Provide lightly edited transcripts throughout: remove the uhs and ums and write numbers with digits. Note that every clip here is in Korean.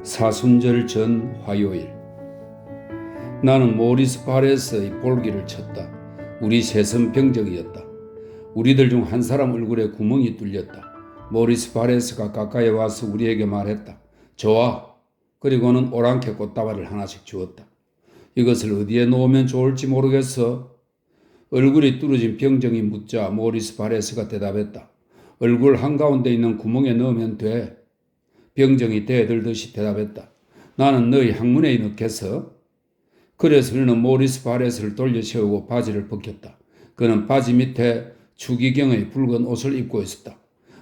사순절 전 화요일, 나는 모리스 발에서의 볼기를 쳤다. 우리 셋은 병적이었다. 우리들 중 한 사람 얼굴에 구멍이 뚫렸다. 모리스 바레스가 가까이 와서 우리에게 말했다. 좋아. 그리고는 오랑캐 꽃다발을 하나씩 주었다. 이것을 어디에 놓으면 좋을지 모르겠어. 얼굴이 뚫어진 병정이 묻자 모리스 바레스가 대답했다. 얼굴 한가운데 있는 구멍에 넣으면 돼. 병정이 대들듯이 대답했다. 나는 너희 항문에 넣겠어. 그래서 그는 모리스 바레스를 돌려 세우고 바지를 벗겼다. 그는 바지 밑에 추기경의 붉은 옷을 입고 있었다.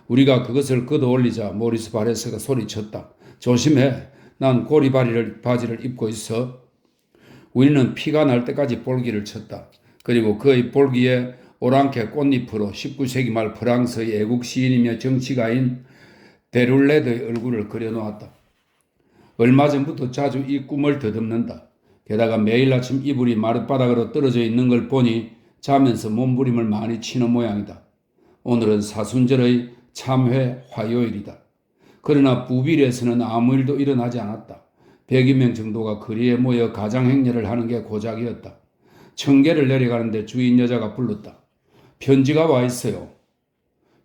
우리가 그것을 걷어 올리자 모리스 바레스가 소리쳤다. 조심해. 난 고리바리를 바지를 입고 있어. 우리는 피가 날 때까지 볼기를 쳤다. 그리고 그의 볼기에 오랑캐 꽃잎으로 19세기 말 프랑스의 애국 시인이며 정치가인 데룰레드의 얼굴을 그려놓았다. 얼마 전부터 자주 이 꿈을 더듬는다. 게다가 매일 아침 이불이 마룻바닥으로 떨어져 있는 걸 보니 자면서 몸부림을 많이 치는 모양이다. 오늘은 사순절의 참회 화요일이다. 그러나 부빌에서는 아무 일도 일어나지 않았다. 100여 명 정도가 거리에 모여 가장행렬을 하는 게 고작이었다. 청계를 내려가는데 주인 여자가 불렀다. 편지가 와 있어요.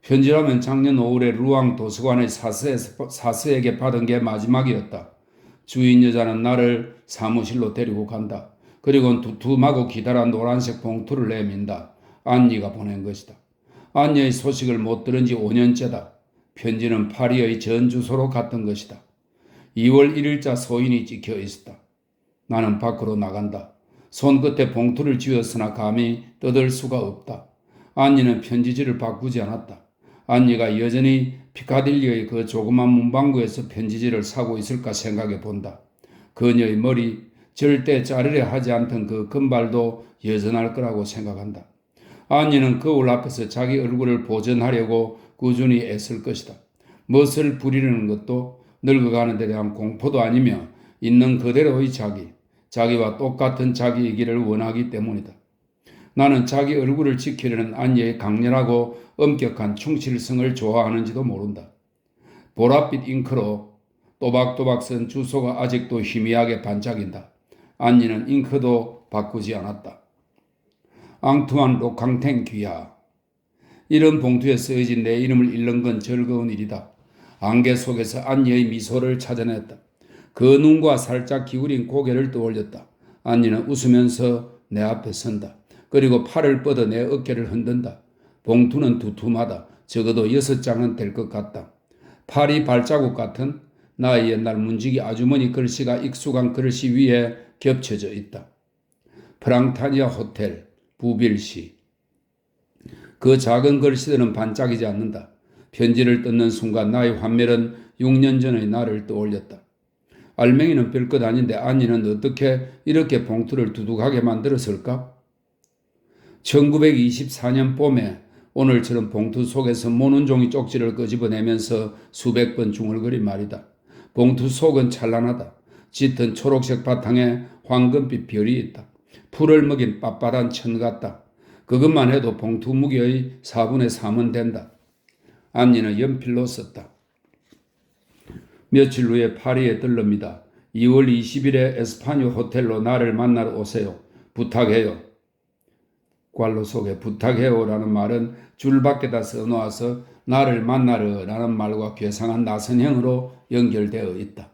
편지라면 작년 5월에 루앙 도서관의 사스에게 받은 게 마지막이었다. 주인 여자는 나를 사무실로 데리고 간다. 그리고는 두툼하고 기다란 노란색 봉투를 내민다. 안니가 보낸 것이다. 안니의 소식을 못 들은 지 5년째다. 편지는 파리의 전 주소로 갔던 것이다. 2월 1일자 소인이 찍혀 있었다. 나는 밖으로 나간다. 손끝에 봉투를 쥐었으나 감히 뜯을 수가 없다. 안니는 편지지를 바꾸지 않았다. 안니가 여전히 피카딜리의 그 조그만 문방구에서 편지지를 사고 있을까 생각해 본다. 그녀의 머리, 절대 자르려 하지 않던 그 금발도 여전할 거라고 생각한다. 안니는 거울 앞에서 자기 얼굴을 보존하려고 꾸준히 애쓸 것이다. 멋을 부리려는 것도 늙어가는 데 대한 공포도 아니며 있는 그대로의 자기와 똑같은 자기이기를 원하기 때문이다. 나는 자기 얼굴을 지키려는 안니의 강렬하고 엄격한 충실성을 좋아하는지도 모른다. 보랏빛 잉크로 또박또박 쓴 주소가 아직도 희미하게 반짝인다. 안니는 잉크도 바꾸지 않았다. 앙투안 로캉탱 귀하. 이런 봉투에 쓰여진 내 이름을 읽는 건 즐거운 일이다. 안개 속에서 안니의 미소를 찾아냈다. 그 눈과 살짝 기울인 고개를 떠올렸다. 안니는 웃으면서 내 앞에 선다. 그리고 팔을 뻗어 내 어깨를 흔든다. 봉투는 두툼하다. 적어도 6장은 될 것 같다. 파리 발자국 같은 나의 옛날 문지기 아주머니 글씨가 익숙한 글씨 위에 겹쳐져 있다. 프랑타니아 호텔, 부빌시. 그 작은 글씨들은 반짝이지 않는다. 편지를 뜯는 순간 나의 환멸은 6년 전의 나를 떠올렸다. 알맹이는 별것 아닌데 안니는 어떻게 이렇게 봉투를 두둑하게 만들었을까? 1924년 봄에 오늘처럼 봉투 속에서 모는 종이 쪽지를 끄집어내면서 수백 번 중얼거린 말이다. 봉투 속은 찬란하다. 짙은 초록색 바탕에 황금빛 별이 있다. 풀을 먹인 빳빳한 천 같다. 그것만 해도 봉투 무게의 4분의 3은 된다. 안니는 연필로 썼다. 며칠 후에 파리에 들릅니다. 2월 20일에 에스파뇰 호텔로 나를 만나러 오세요. 부탁해요. 괄호 속에 부탁해요라는 말은 줄 밖에다 써놓아서 나를 만나러라는 말과 괴상한 나선형으로 연결되어 있다.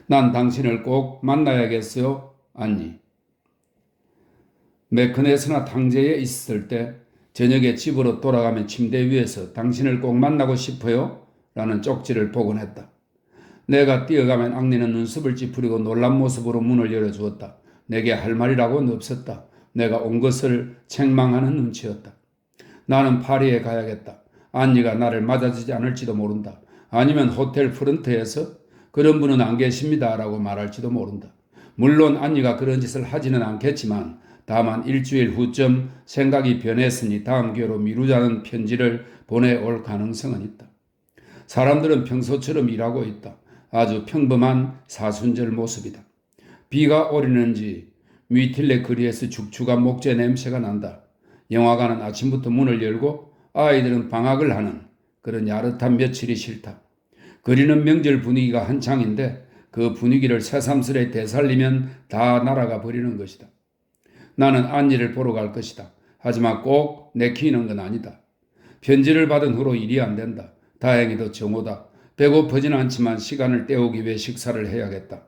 난 당신을 꼭 만나야겠어요, 안니. 메크넷이나 탕제에 있을 때 저녁에 집으로 돌아가면 침대 위에서 당신을 꼭 만나고 싶어요? 라는 쪽지를 보곤 했다. 내가 뛰어가면 앙리는 눈썹을 찌푸리고 놀란 모습으로 문을 열어주었다. 내게 할 말이라고는 없었다. 내가 온 것을 책망하는 눈치였다. 나는 파리에 가야겠다. 안니가 나를 맞아주지 않을지도 모른다. 아니면 호텔 프런트에서 그런 분은 안 계십니다 라고 말할지도 모른다. 물론 안니가 그런 짓을 하지는 않겠지만 다만 일주일 후쯤 생각이 변했으니 다음 기회로 미루자는 편지를 보내올 가능성은 있다. 사람들은 평소처럼 일하고 있다. 아주 평범한 사순절 모습이다. 비가 오리는지 미틸레 거리에서 축축한 목재 냄새가 난다. 영화관은 아침부터 문을 열고 아이들은 방학을 하는 그런 야릇한 며칠이 싫다. 거리는 명절 분위기가 한창인데 그 분위기를 새삼스레 되살리면 다 날아가 버리는 것이다. 나는 안니를 보러 갈 것이다. 하지만 꼭 내키는 건 아니다. 편지를 받은 후로 일이 안 된다. 다행히도 정오다. 배고프진 않지만 시간을 때우기 위해 식사를 해야겠다.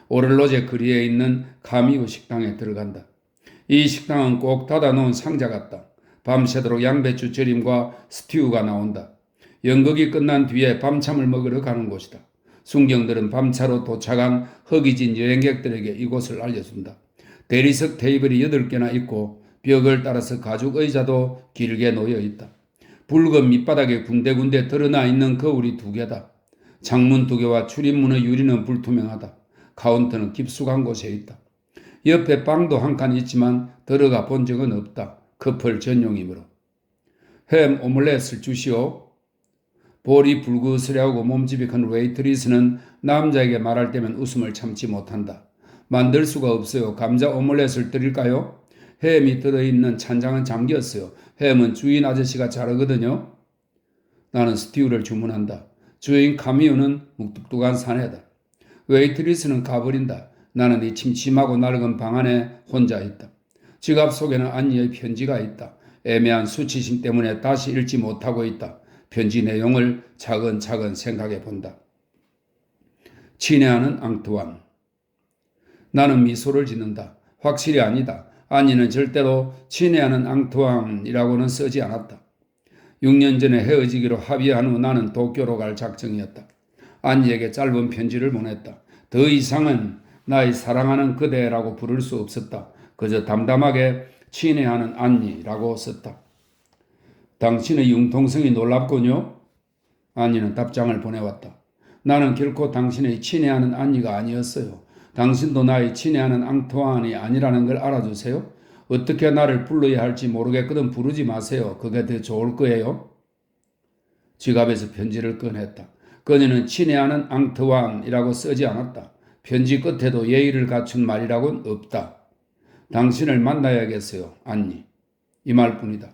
오를로제 거리에 있는 카미오 식당에 들어간다. 이 식당은 꼭 닫아놓은 상자 같다. 밤새도록 양배추 절임과 스튜가 나온다. 연극이 끝난 뒤에 밤참을 먹으러 가는 곳이다. 순경들은 밤차로 도착한 허기진 여행객들에게 이곳을 알려준다. 대리석 테이블이 8개나 있고 벽을 따라서 가죽 의자도 길게 놓여 있다. 붉은 밑바닥에 군데군데 드러나 있는 거울이 2개다. 창문 2개와 출입문의 유리는 불투명하다. 카운터는 깊숙한 곳에 있다. 옆에 방도 한 칸 있지만 들어가 본 적은 없다. 커플 전용이므로. 햄 오믈렛을 주시오. 볼이 불그스레하고 몸집이 큰 웨이트리스는 남자에게 말할 때면 웃음을 참지 못한다. 만들 수가 없어요. 감자 오믈렛을 드릴까요? 햄이 들어있는 찬장은 잠겼어요. 햄은 주인 아저씨가 자르거든요. 나는 스튜를 주문한다. 주인 카미오는 묵뚝뚝한 사내다. 웨이트리스는 가버린다. 나는 이 침침하고 낡은 방 안에 혼자 있다. 지갑 속에는 안니의 편지가 있다. 애매한 수치심 때문에 다시 읽지 못하고 있다. 편지 내용을 차근차근 생각해 본다. 친애하는 앙투안. 나는 미소를 짓는다. 확실히 아니다. 안니는 절대로 친애하는 앙투안이라고는 쓰지 않았다. 6년 전에 헤어지기로 합의한 후 나는 도쿄로 갈 작정이었다. 안니에게 짧은 편지를 보냈다. 더 이상은 나의 사랑하는 그대라고 부를 수 없었다. 그저 담담하게 친애하는 안니라고 썼다. 당신의 융통성이 놀랍군요. 안니는 답장을 보내왔다. 나는 결코 당신의 친애하는 안니가 아니었어요. 당신도 나의 친애하는 앙투안이 아니라는 걸 알아주세요. 어떻게 나를 불러야 할지 모르겠거든 부르지 마세요. 그게 더 좋을 거예요. 지갑에서 편지를 꺼냈다. 그녀는 친애하는 앙투안이라고 쓰지 않았다. 편지 끝에도 예의를 갖춘 말이라고는 없다. 당신을 만나야겠어요, 안니. 이 말뿐이다.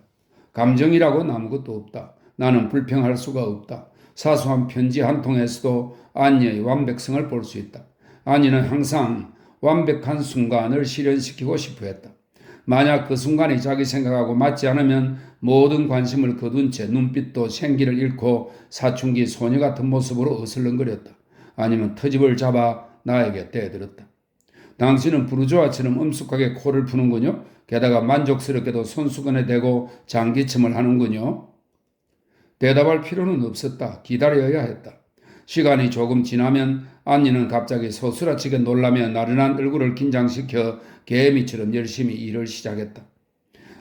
감정이라고는 아무것도 없다. 나는 불평할 수가 없다. 사소한 편지 한 통에서도 안니의 완벽성을 볼 수 있다. 안니는 항상 완벽한 순간을 실현시키고 싶어 했다. 만약 그 순간이 자기 생각하고 맞지 않으면 모든 관심을 거둔 채 눈빛도 생기를 잃고 사춘기 소녀 같은 모습으로 어슬렁거렸다. 아니면 터집을 잡아 나에게 떼들었다. 당신은 부르주아처럼 엄숙하게 코를 푸는군요. 게다가 만족스럽게도 손수건에 대고 장기침을 하는군요. 대답할 필요는 없었다. 기다려야 했다. 시간이 조금 지나면 안니는 갑자기 소스라치게 놀라며 나른한 얼굴을 긴장시켜 개미처럼 열심히 일을 시작했다.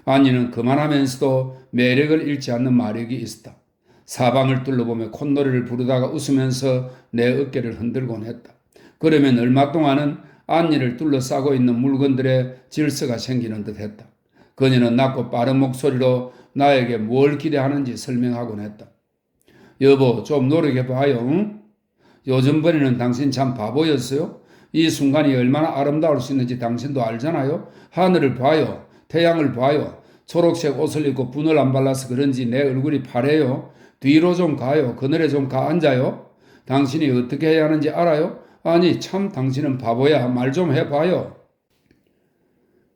안니는 그만하면서도 매력을 잃지 않는 마력이 있었다. 사방을 둘러보며 콧노래를 부르다가 웃으면서 내 어깨를 흔들곤 했다. 그러면 얼마 동안은 안니를 둘러싸고 있는 물건들의 질서가 생기는 듯 했다. 그녀는 낮고 빠른 목소리로 나에게 뭘 기대하는지 설명하곤 했다. 여보, 좀 노력해봐요. 응? 요즘번에는 당신 참 바보였어요. 이 순간이 얼마나 아름다울 수 있는지 당신도 알잖아요. 하늘을 봐요. 태양을 봐요. 초록색 옷을 입고 분을 안 발라서 그런지 내 얼굴이 파래요. 뒤로 좀 가요. 그늘에 좀 가 앉아요. 당신이 어떻게 해야 하는지 알아요? 아니 참 당신은 바보야. 말 좀 해봐요.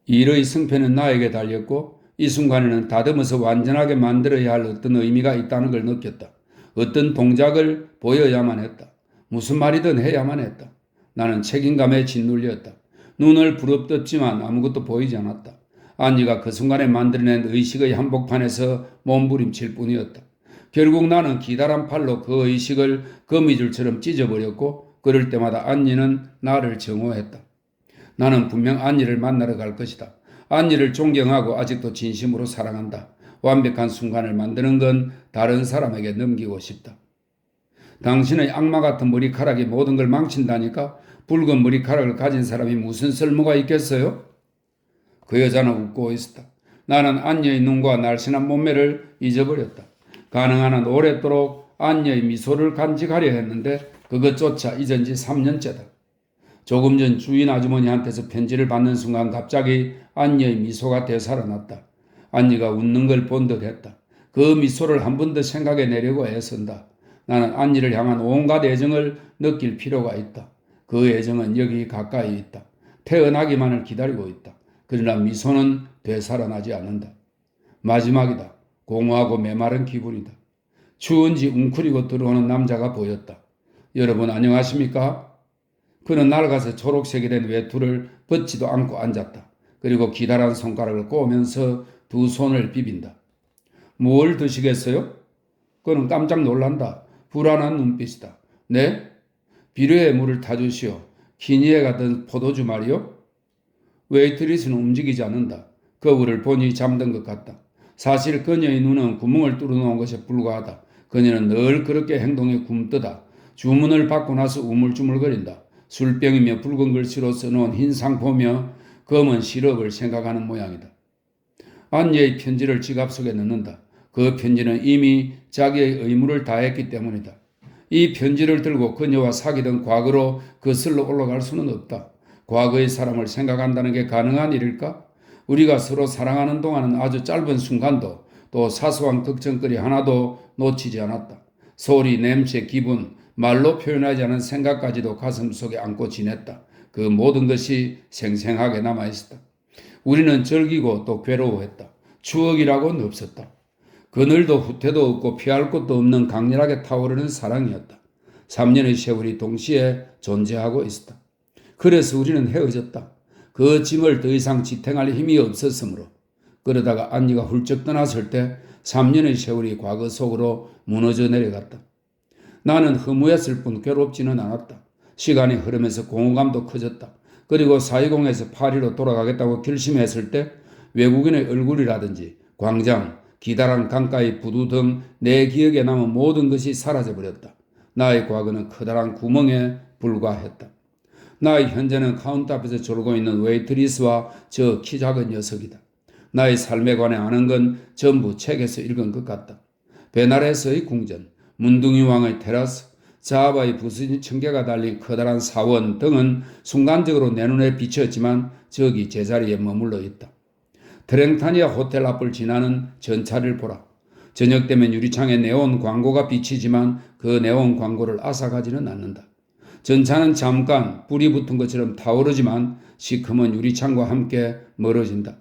일의 승패는 나에게 달렸고 이 순간에는 다듬어서 완전하게 만들어야 할 어떤 의미가 있다는 걸 느꼈다. 어떤 동작을 보여야만 했다. 무슨 말이든 해야만 했다. 나는 책임감에 짓눌렸다. 눈을 부릅떴지만 아무것도 보이지 않았다. 안니가 그 순간에 만들어낸 의식의 한복판에서 몸부림칠 뿐이었다. 결국 나는 기다란 팔로 그 의식을 거미줄처럼 찢어버렸고 그럴 때마다 안니는 나를 정오했다. 나는 분명 안니를 만나러 갈 것이다. 안니를 존경하고 아직도 진심으로 사랑한다. 완벽한 순간을 만드는 건 다른 사람에게 넘기고 싶다. 당신의 악마 같은 머리카락이 모든 걸 망친다니까? 붉은 머리카락을 가진 사람이 무슨 쓸모가 있겠어요? 그 여자는 웃고 있었다. 나는 안녀의 눈과 날씬한 몸매를 잊어버렸다. 가능한 한 오랫도록 안녀의 미소를 간직하려 했는데 그것조차 잊은 지 3년째다. 조금 전 주인 아주머니한테서 편지를 받는 순간 갑자기 안녀의 미소가 되살아났다. 안녀가 웃는 걸 본 듯 했다. 그 미소를 한 번 더 생각해내려고 애쓴다. 나는 안니를 향한 온갖 애정을 느낄 필요가 있다. 그 애정은 여기 가까이 있다. 태어나기만을 기다리고 있다. 그러나 미소는 되살아나지 않는다. 마지막이다. 공허하고 메마른 기분이다. 추운지 웅크리고 들어오는 남자가 보였다. 여러분 안녕하십니까? 그는 낡아서 초록색이 된 외투를 벗지도 않고 앉았다. 그리고 기다란 손가락을 꼬으면서 두 손을 비빈다. 뭘 드시겠어요? 그는 깜짝 놀란다. 불안한 눈빛이다. 네? 비료에 물을 타주시오. 기니에 같은 포도주 말이요? 웨이트리스는 움직이지 않는다. 거울을 보니 잠든 것 같다. 사실 그녀의 눈은 구멍을 뚫어놓은 것에 불과하다. 그녀는 늘 그렇게 행동에 굼뜨다. 주문을 받고 나서 우물쭈물거린다. 술병이며 붉은 글씨로 써놓은 흰 상포며 검은 시럽을 생각하는 모양이다. 안예의 편지를 지갑 속에 넣는다. 그 편지는 이미 자기의 의무를 다했기 때문이다. 이 편지를 들고 그녀와 사귀던 과거로 거슬러 올라갈 수는 없다. 과거의 사람을 생각한다는 게 가능한 일일까? 우리가 서로 사랑하는 동안은 아주 짧은 순간도 또 사소한 걱정거리 하나도 놓치지 않았다. 소리, 냄새, 기분, 말로 표현하지 않은 생각까지도 가슴속에 안고 지냈다. 그 모든 것이 생생하게 남아있었다. 우리는 즐기고 또 괴로워했다. 추억이라고는 없었다. 그늘도 후퇴도 없고 피할 곳도 없는 강렬하게 타오르는 사랑이었다. 3년의 세월이 동시에 존재하고 있었다. 그래서 우리는 헤어졌다. 그 짐을 더 이상 지탱할 힘이 없었으므로. 그러다가 안니가 훌쩍 떠났을 때 3년의 세월이 과거 속으로 무너져 내려갔다. 나는 허무했을 뿐 괴롭지는 않았다. 시간이 흐르면서 공허감도 커졌다. 그리고 4.20에서 파리로 돌아가겠다고 결심했을 때 외국인의 얼굴이라든지 광장, 기다란 강가의 부두 등 내 기억에 남은 모든 것이 사라져버렸다. 나의 과거는 커다란 구멍에 불과했다. 나의 현재는 카운터 앞에서 졸고 있는 웨이트리스와 저 키 작은 녀석이다. 나의 삶에 관해 아는 건 전부 책에서 읽은 것 같다. 베나레스의 궁전, 문둥이 왕의 테라스, 자바의 부스진 청개가 달린 커다란 사원 등은 순간적으로 내 눈에 비쳤지만 저기 제자리에 머물러 있다. 트랭타니아 호텔 앞을 지나는 전차를 보라. 저녁 되면 유리창에 네온 광고가 비치지만 그 네온 광고를 앗아가지는 않는다. 전차는 잠깐 불이 붙은 것처럼 타오르지만 시커먼 유리창과 함께 멀어진다.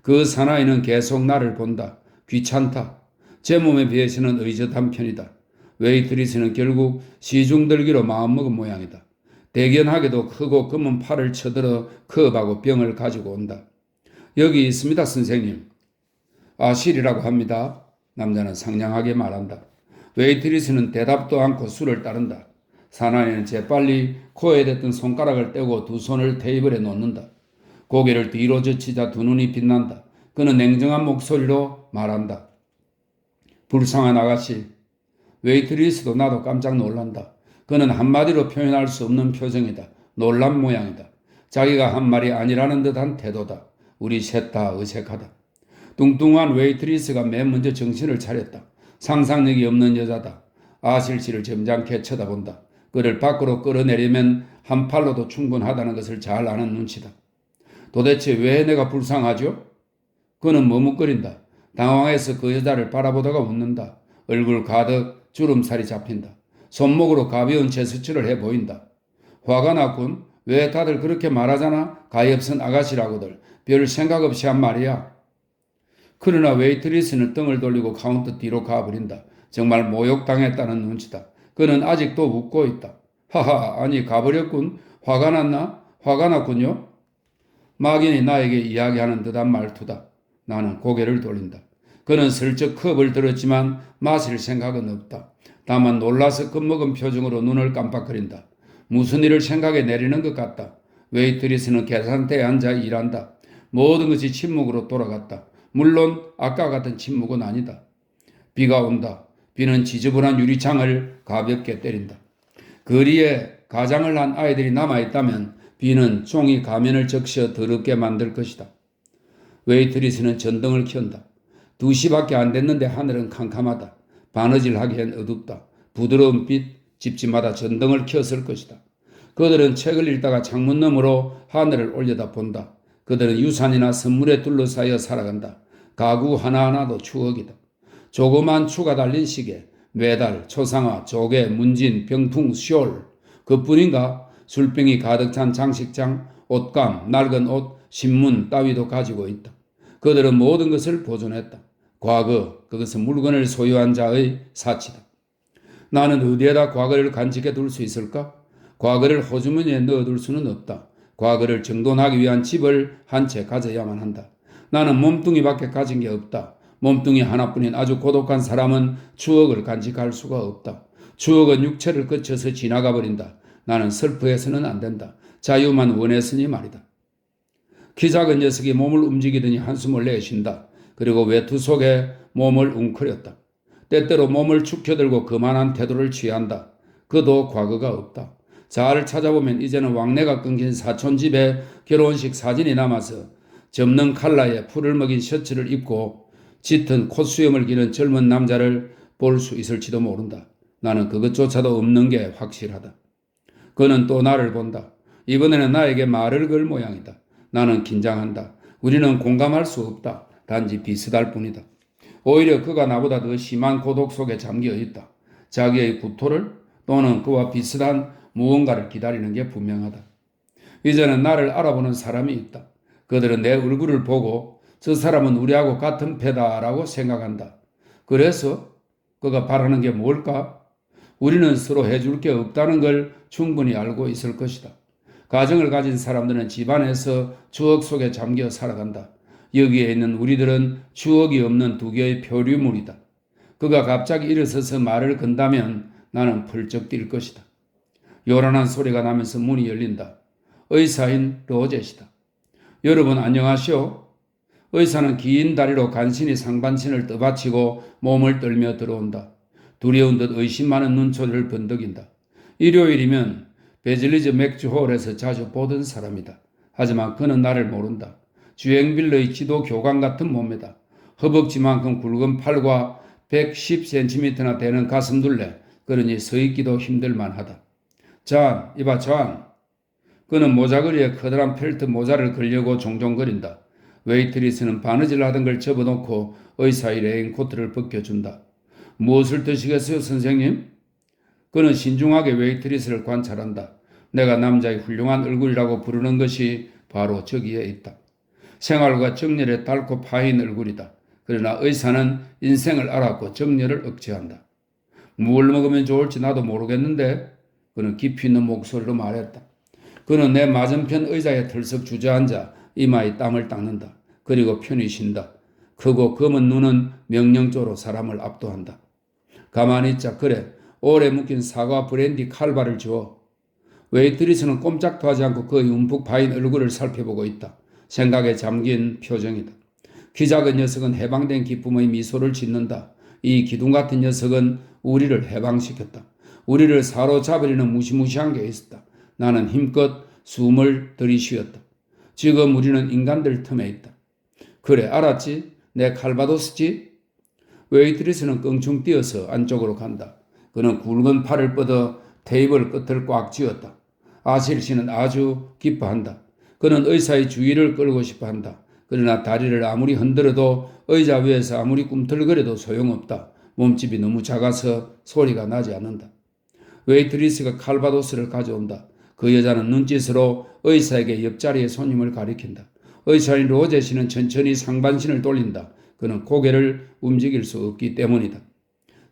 그 사나이는 계속 나를 본다. 귀찮다. 제 몸에 비해서는 의젓한 편이다. 웨이트리스는 결국 시중들기로 마음먹은 모양이다. 대견하게도 크고 검은 팔을 쳐들어 컵하고 병을 가지고 온다. 여기 있습니다, 선생님. 아실이라고 합니다. 남자는 상냥하게 말한다. 웨이트리스는 대답도 않고 술을 따른다. 사나이는 재빨리 코에 댔던 손가락을 떼고 두 손을 테이블에 놓는다. 고개를 뒤로 젖히자 두 눈이 빛난다. 그는 냉정한 목소리로 말한다. 불쌍한 아가씨. 웨이트리스도 나도 깜짝 놀란다. 그는 한마디로 표현할 수 없는 표정이다. 놀란 모양이다. 자기가 한 말이 아니라는 듯한 태도다. 우리 셋 다 어색하다. 뚱뚱한 웨이트리스가 맨 먼저 정신을 차렸다. 상상력이 없는 여자다. 아실 씨를 점잖게 쳐다본다. 그를 밖으로 끌어내려면 한 팔로도 충분하다는 것을 잘 아는 눈치다. 도대체 왜 내가 불쌍하죠? 그는 머뭇거린다. 당황해서 그 여자를 바라보다가 웃는다. 얼굴 가득 주름살이 잡힌다. 손목으로 가벼운 제스처를 해 보인다. 화가 났군. 왜 다들 그렇게 말하잖아? 가엾은 아가씨라고들. 별 생각 없이 한 말이야. 그러나 웨이트리스는 등을 돌리고 카운터 뒤로 가버린다. 정말 모욕당했다는 눈치다. 그는 아직도 웃고 있다. 하하, 아니 가버렸군. 화가 났나? 화가 났군요. 막연히 나에게 이야기하는 듯한 말투다. 나는 고개를 돌린다. 그는 슬쩍 컵을 들었지만 마실 생각은 없다. 다만 놀라서 겁먹은 표정으로 눈을 깜빡거린다. 무슨 일을 생각해 내리는 것 같다. 웨이트리스는 계산대에 앉아 일한다. 모든 것이 침묵으로 돌아갔다. 물론 아까 같은 침묵은 아니다. 비가 온다. 비는 지저분한 유리창을 가볍게 때린다. 거리에 가장을 한 아이들이 남아있다면 비는 종이 가면을 적셔 더럽게 만들 것이다. 웨이트리스는 전등을 켠다. 2시밖에 안 됐는데 하늘은 캄캄하다. 바느질하기엔 어둡다. 부드러운 빛, 집집마다 전등을 켰을 것이다. 그들은 책을 읽다가 창문 너머로 하늘을 올려다 본다. 그들은 유산이나 선물에 둘러싸여 살아간다. 가구 하나하나도 추억이다. 조그만 추가 달린 시계, 메달, 초상화, 조개, 문진, 병풍, 숄. 그뿐인가? 술병이 가득 찬 장식장, 옷감, 낡은 옷, 신문 따위도 가지고 있다. 그들은 모든 것을 보존했다. 과거, 그것은 물건을 소유한 자의 사치다. 나는 어디에다 과거를 간직해 둘 수 있을까? 과거를 호주머니에 넣어둘 수는 없다. 과거를 정돈하기 위한 집을 한 채 가져야만 한다. 나는 몸뚱이밖에 가진 게 없다. 몸뚱이 하나뿐인 아주 고독한 사람은 추억을 간직할 수가 없다. 추억은 육체를 거쳐서 지나가 버린다. 나는 슬퍼해서는 안 된다. 자유만 원했으니 말이다. 키 작은 녀석이 몸을 움직이더니 한숨을 내쉰다. 그리고 외투 속에 몸을 웅크렸다. 때때로 몸을 축혀들고 거만한 태도를 취한다. 그도 과거가 없다. 잘 찾아보면 이제는 왕래가 끊긴 사촌 집에 결혼식 사진이 남아서 접는 칼라에 풀을 먹인 셔츠를 입고 짙은 콧수염을 기는 젊은 남자를 볼 수 있을지도 모른다. 나는 그것조차도 없는 게 확실하다. 그는 또 나를 본다. 이번에는 나에게 말을 걸 모양이다. 나는 긴장한다. 우리는 공감할 수 없다. 단지 비슷할 뿐이다. 오히려 그가 나보다 더 심한 고독 속에 잠겨 있다. 자기의 구토를 또는 그와 비슷한 무언가를 기다리는 게 분명하다. 이제는 나를 알아보는 사람이 있다. 그들은 내 얼굴을 보고 저 사람은 우리하고 같은 패다라고 생각한다. 그래서 그가 바라는 게 뭘까? 우리는 서로 해줄 게 없다는 걸 충분히 알고 있을 것이다. 가정을 가진 사람들은 집안에서 추억 속에 잠겨 살아간다. 여기에 있는 우리들은 추억이 없는 두 개의 표류물이다. 그가 갑자기 일어서서 말을 건다면 나는 펄쩍 뛸 것이다. 요란한 소리가 나면서 문이 열린다. 의사인 로젯이다. 여러분 안녕하시오. 의사는 긴 다리로 간신히 상반신을 떠받치고 몸을 떨며 들어온다. 두려운 듯 의심 많은 눈초리를 번덕인다. 일요일이면 베질리즈 맥주홀에서 자주 보던 사람이다. 하지만 그는 나를 모른다. 주행빌러의 지도 교관 같은 몸매다. 허벅지만큼 굵은 팔과 110cm나 되는 가슴둘레. 그러니 서 있기도 힘들만하다. 잔, 이봐 잔. 그는 모자걸이에 커다란 펠트 모자를 걸려고 종종거린다. 웨이트리스는 바느질 하던 걸 접어놓고 의사의 레인코트를 벗겨준다. 무엇을 드시겠어요, 선생님? 그는 신중하게 웨이트리스를 관찰한다. 내가 남자의 훌륭한 얼굴이라고 부르는 것이 바로 저기에 있다. 생활과 정열에 닳고 파인 얼굴이다. 그러나 의사는 인생을 알았고 정열을 억제한다. 뭘 먹으면 좋을지 나도 모르겠는데 그는 깊이 있는 목소리로 말했다. 그는 내 맞은편 의자에 털썩 주저앉아 이마에 땀을 닦는다. 그리고 편히 쉰다. 크고 검은 눈은 명령조로 사람을 압도한다. 가만히 있자. 그래. 오래 묵힌 사과 브랜디 칼바를 주어. 웨이트리스는 꼼짝도 하지 않고 그의 움푹 파인 얼굴을 살펴보고 있다. 생각에 잠긴 표정이다. 키 작은 녀석은 해방된 기쁨의 미소를 짓는다. 이 기둥 같은 녀석은 우리를 해방시켰다. 우리를 사로잡으려는 무시무시한 게 있었다. 나는 힘껏 숨을 들이쉬었다. 지금 우리는 인간들 틈에 있다. 그래 알았지? 내 칼바도스지? 웨이트리스는 껑충 뛰어서 안쪽으로 간다. 그는 굵은 팔을 뻗어 테이블 끝을 꽉 쥐었다. 아실 씨는 아주 기뻐한다. 그는 의사의 주의를 끌고 싶어한다. 그러나 다리를 아무리 흔들어도 의자 위에서 아무리 꿈틀거려도 소용없다. 몸집이 너무 작아서 소리가 나지 않는다. 웨이트리스가 칼바도스를 가져온다. 그 여자는 눈짓으로 의사에게 옆자리의 손님을 가리킨다. 의사인 로젯이는 천천히 상반신을 돌린다. 그는 고개를 움직일 수 없기 때문이다.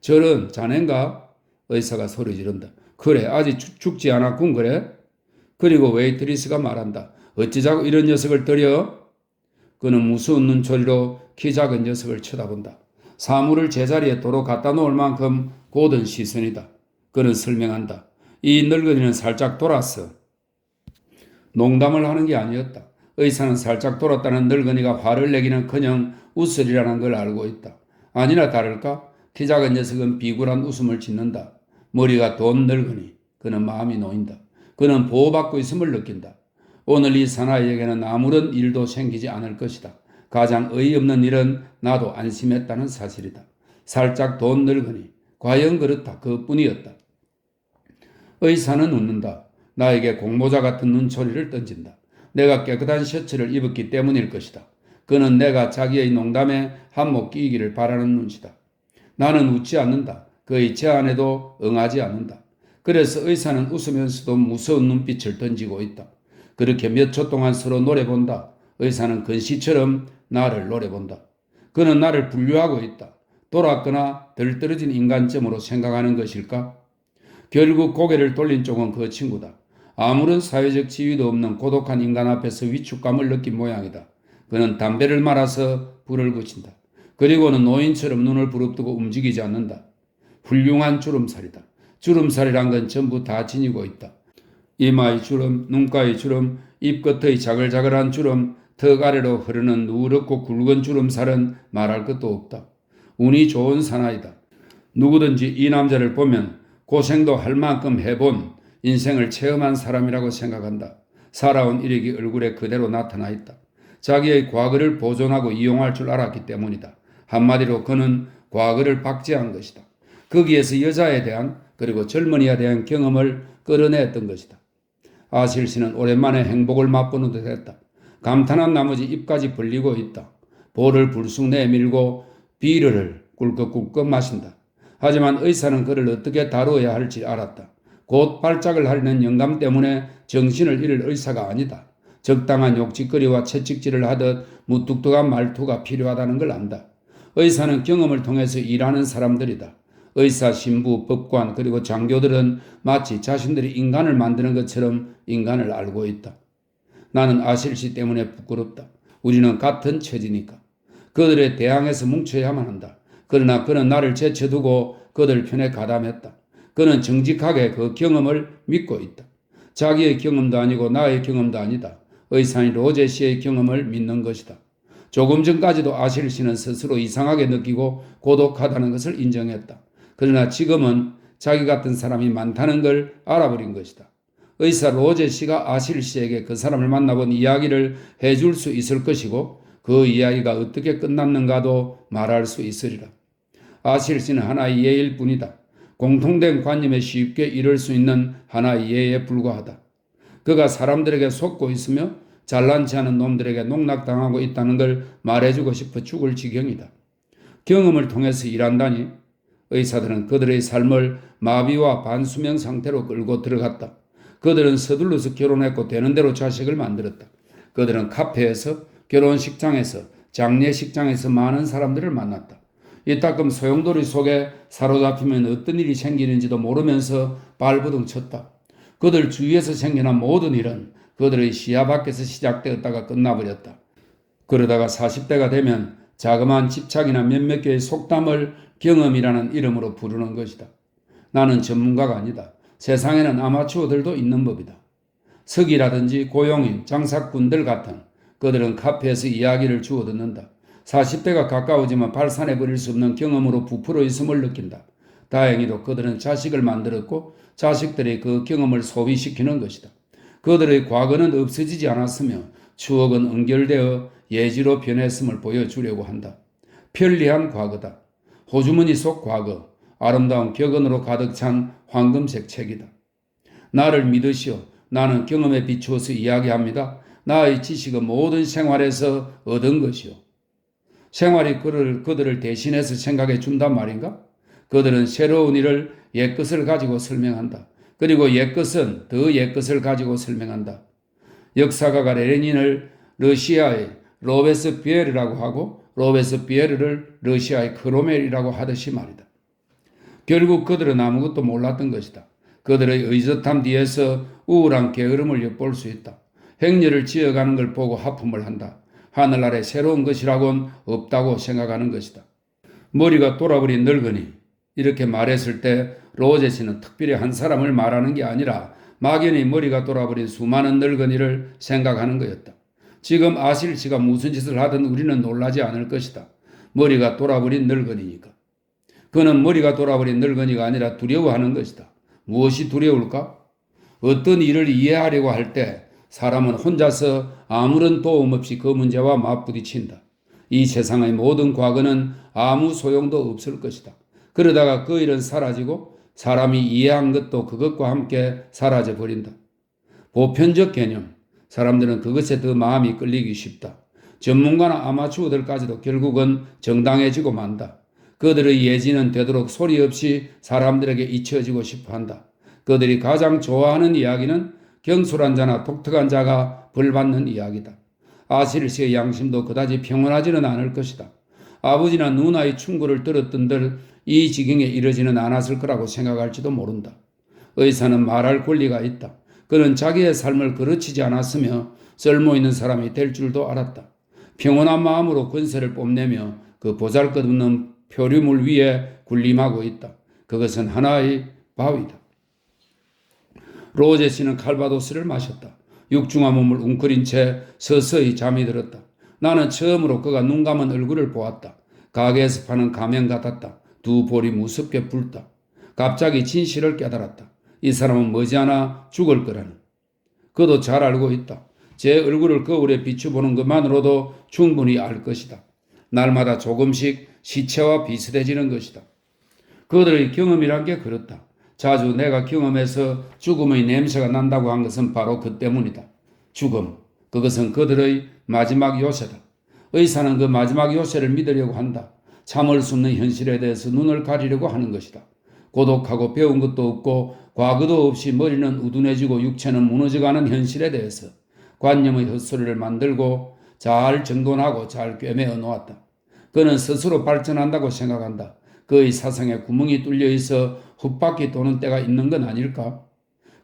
저런 자넨가? 의사가 소리 지른다. 그래 아직 죽지 않았군 그래? 그리고 웨이트리스가 말한다. 어찌 자꾸 이런 녀석을 들여? 그는 무서운 눈초리로 키 작은 녀석을 쳐다본다. 사물을 제자리에 도로 갖다 놓을 만큼 고든 시선이다. 그는 설명한다. 이 늙은이는 살짝 돌았어. 농담을 하는 게 아니었다. 의사는 살짝 돌았다는 늙은이가 화를 내기는커녕 웃으리라는 걸 알고 있다. 아니나 다를까? 키 작은 녀석은 비굴한 웃음을 짓는다. 머리가 돈 늙은이. 그는 마음이 놓인다. 그는 보호받고 있음을 느낀다. 오늘 이 사나이에게는 아무런 일도 생기지 않을 것이다. 가장 어이없는 일은 나도 안심했다는 사실이다. 살짝 돈 늙은이. 과연 그렇다. 그뿐이었다. 의사는 웃는다. 나에게 공모자 같은 눈초리를 던진다. 내가 깨끗한 셔츠를 입었기 때문일 것이다. 그는 내가 자기의 농담에 한몫 끼기를 바라는 눈이다. 나는 웃지 않는다. 그의 제안에도 응하지 않는다. 그래서 의사는 웃으면서도 무서운 눈빛을 던지고 있다. 그렇게 몇 초 동안 서로 노려본다. 의사는 근시처럼 나를 노려본다. 그는 나를 분류하고 있다. 돌았거나 덜 떨어진 인간점으로 생각하는 것일까? 결국 고개를 돌린 쪽은 그 친구다. 아무런 사회적 지위도 없는 고독한 인간 앞에서 위축감을 느낀 모양이다. 그는 담배를 말아서 불을 붙인다. 그리고는 노인처럼 눈을 부릅뜨고 움직이지 않는다. 훌륭한 주름살이다. 주름살이란 건 전부 다 지니고 있다. 이마의 주름, 눈가의 주름, 입끝의 자글자글한 주름, 턱 아래로 흐르는 누렇고 굵은 주름살은 말할 것도 없다. 운이 좋은 사나이다. 누구든지 이 남자를 보면 고생도 할 만큼 해본 인생을 체험한 사람이라고 생각한다. 살아온 이력이 얼굴에 그대로 나타나 있다. 자기의 과거를 보존하고 이용할 줄 알았기 때문이다. 한마디로 그는 과거를 박제한 것이다. 거기에서 여자에 대한 그리고 젊은이에 대한 경험을 끌어냈던 것이다. 아실 씨는 오랜만에 행복을 맛보는 듯 했다. 감탄한 나머지 입까지 벌리고 있다. 볼을 불쑥 내밀고 비르를 꿀꺽꿀꺽 마신다. 하지만 의사는 그를 어떻게 다루어야 할지 알았다. 곧 발작을 하려는 영감 때문에 정신을 잃을 의사가 아니다. 적당한 욕짓거리와 채찍질을 하듯 무뚝뚝한 말투가 필요하다는 걸 안다. 의사는 경험을 통해서 일하는 사람들이다. 의사, 신부, 법관 그리고 장교들은 마치 자신들이 인간을 만드는 것처럼 인간을 알고 있다. 나는 아실씨 때문에 부끄럽다. 우리는 같은 처지니까. 그들에 대항해서 뭉쳐야만 한다. 그러나 그는 나를 제쳐두고 그들 편에 가담했다. 그는 정직하게 그 경험을 믿고 있다. 자기의 경험도 아니고 나의 경험도 아니다. 의사인 로제 씨의 경험을 믿는 것이다. 조금 전까지도 아실 씨는 스스로 이상하게 느끼고 고독하다는 것을 인정했다. 그러나 지금은 자기 같은 사람이 많다는 걸 알아버린 것이다. 의사 로제 씨가 아실 씨에게 그 사람을 만나본 이야기를 해줄 수 있을 것이고 그 이야기가 어떻게 끝났는가도 말할 수 있으리라. 아실 씨는 하나의 예일 뿐이다. 공통된 관념에 쉽게 이를 수 있는 하나의 예에 불과하다. 그가 사람들에게 속고 있으며 잘난치 않은 놈들에게 농락당하고 있다는 걸 말해주고 싶어 죽을 지경이다. 경험을 통해서 일한다니 의사들은 그들의 삶을 마비와 반수명 상태로 끌고 들어갔다. 그들은 서둘러서 결혼했고 되는 대로 자식을 만들었다. 그들은 카페에서, 결혼식장에서, 장례식장에서 많은 사람들을 만났다. 이따금 소용돌이 속에 사로잡히면 어떤 일이 생기는지도 모르면서 발부둥 쳤다. 그들 주위에서 생겨난 모든 일은 그들의 시야 밖에서 시작되었다가 끝나버렸다. 그러다가 40대가 되면 자그마한 집착이나 몇몇 개의 속담을 경험이라는 이름으로 부르는 것이다. 나는 전문가가 아니다. 세상에는 아마추어들도 있는 법이다. 서기라든지 고용인, 장사꾼들 같은 그들은 카페에서 이야기를 주워 듣는다. 40대가 가까워지면 발산해버릴 수 없는 경험으로 부풀어 있음을 느낀다. 다행히도 그들은 자식을 만들었고 자식들이 그 경험을 소비시키는 것이다. 그들의 과거는 없어지지 않았으며 추억은 연결되어 예지로 변했음을 보여주려고 한다. 편리한 과거다. 호주머니 속 과거, 아름다운 격언으로 가득 찬 황금색 책이다. 나를 믿으시오. 나는 경험에 비추어서 이야기합니다. 나의 지식은 모든 생활에서 얻은 것이오. 생활이 그들을 대신해서 생각해 준단 말인가? 그들은 새로운 일을 옛것을 가지고 설명한다. 그리고 옛것은 더 옛것을 가지고 설명한다. 역사가가 레닌을 러시아의 로베스피에르라고 하고 로베스피에르를 러시아의 크로멜이라고 하듯이 말이다. 결국 그들은 아무것도 몰랐던 것이다. 그들의 의젓함 뒤에서 우울한 게으름을 엿볼 수 있다. 행렬을 지어가는 걸 보고 하품을 한다. 하늘 아래 새로운 것이라고는 없다고 생각하는 것이다. 머리가 돌아버린 늙은이 이렇게 말했을 때 로제 씨는 특별히 한 사람을 말하는 게 아니라 막연히 머리가 돌아버린 수많은 늙은이를 생각하는 거였다. 지금 아실 씨가 무슨 짓을 하든 우리는 놀라지 않을 것이다. 머리가 돌아버린 늙은이니까. 그는 머리가 돌아버린 늙은이가 아니라 두려워하는 것이다. 무엇이 두려울까? 어떤 일을 이해하려고 할 때 사람은 혼자서 아무런 도움 없이 그 문제와 맞부딪힌다. 이 세상의 모든 과거는 아무 소용도 없을 것이다. 그러다가 그 일은 사라지고 사람이 이해한 것도 그것과 함께 사라져 버린다. 보편적 개념, 사람들은 그것에 더 마음이 끌리기 쉽다. 전문가나 아마추어들까지도 결국은 정당해지고 만다. 그들의 예지는 되도록 소리 없이 사람들에게 잊혀지고 싶어 한다. 그들이 가장 좋아하는 이야기는 경솔한 자나 독특한 자가 벌받는 이야기다. 아실시의 양심도 그다지 평온하지는 않을 것이다. 아버지나 누나의 충고를 들었던들 이 지경에 이르지는 않았을 거라고 생각할지도 모른다. 의사는 말할 권리가 있다. 그는 자기의 삶을 거르치지 않았으며 쓸모있는 사람이 될 줄도 알았다. 평온한 마음으로 권세를 뽐내며 그 보잘것없는 표류물 위에 군림하고 있다. 그것은 하나의 바위다. 로제 씨는 칼바도스를 마셨다. 육중한 몸을 웅크린 채 서서히 잠이 들었다. 나는 처음으로 그가 눈 감은 얼굴을 보았다. 가게에서 파는 가면 같았다. 두 볼이 무섭게 붉다. 갑자기 진실을 깨달았다. 이 사람은 머지않아 죽을 거라는. 그도 잘 알고 있다. 제 얼굴을 거울에 비춰보는 것만으로도 충분히 알 것이다. 날마다 조금씩 시체와 비슷해지는 것이다. 그들의 경험이란 게 그렇다. 자주 내가 경험해서 죽음의 냄새가 난다고 한 것은 바로 그 때문이다. 죽음, 그것은 그들의 마지막 요새다. 의사는 그 마지막 요새를 믿으려고 한다. 참을 수 없는 현실에 대해서 눈을 가리려고 하는 것이다. 고독하고 배운 것도 없고 과거도 없이 머리는 우둔해지고 육체는 무너져가는 현실에 대해서 관념의 헛소리를 만들고 잘 정돈하고 잘 꿰매어 놓았다. 그는 스스로 발전한다고 생각한다. 그의 사상에 구멍이 뚫려 있어 헛바퀴 도는 때가 있는 건 아닐까?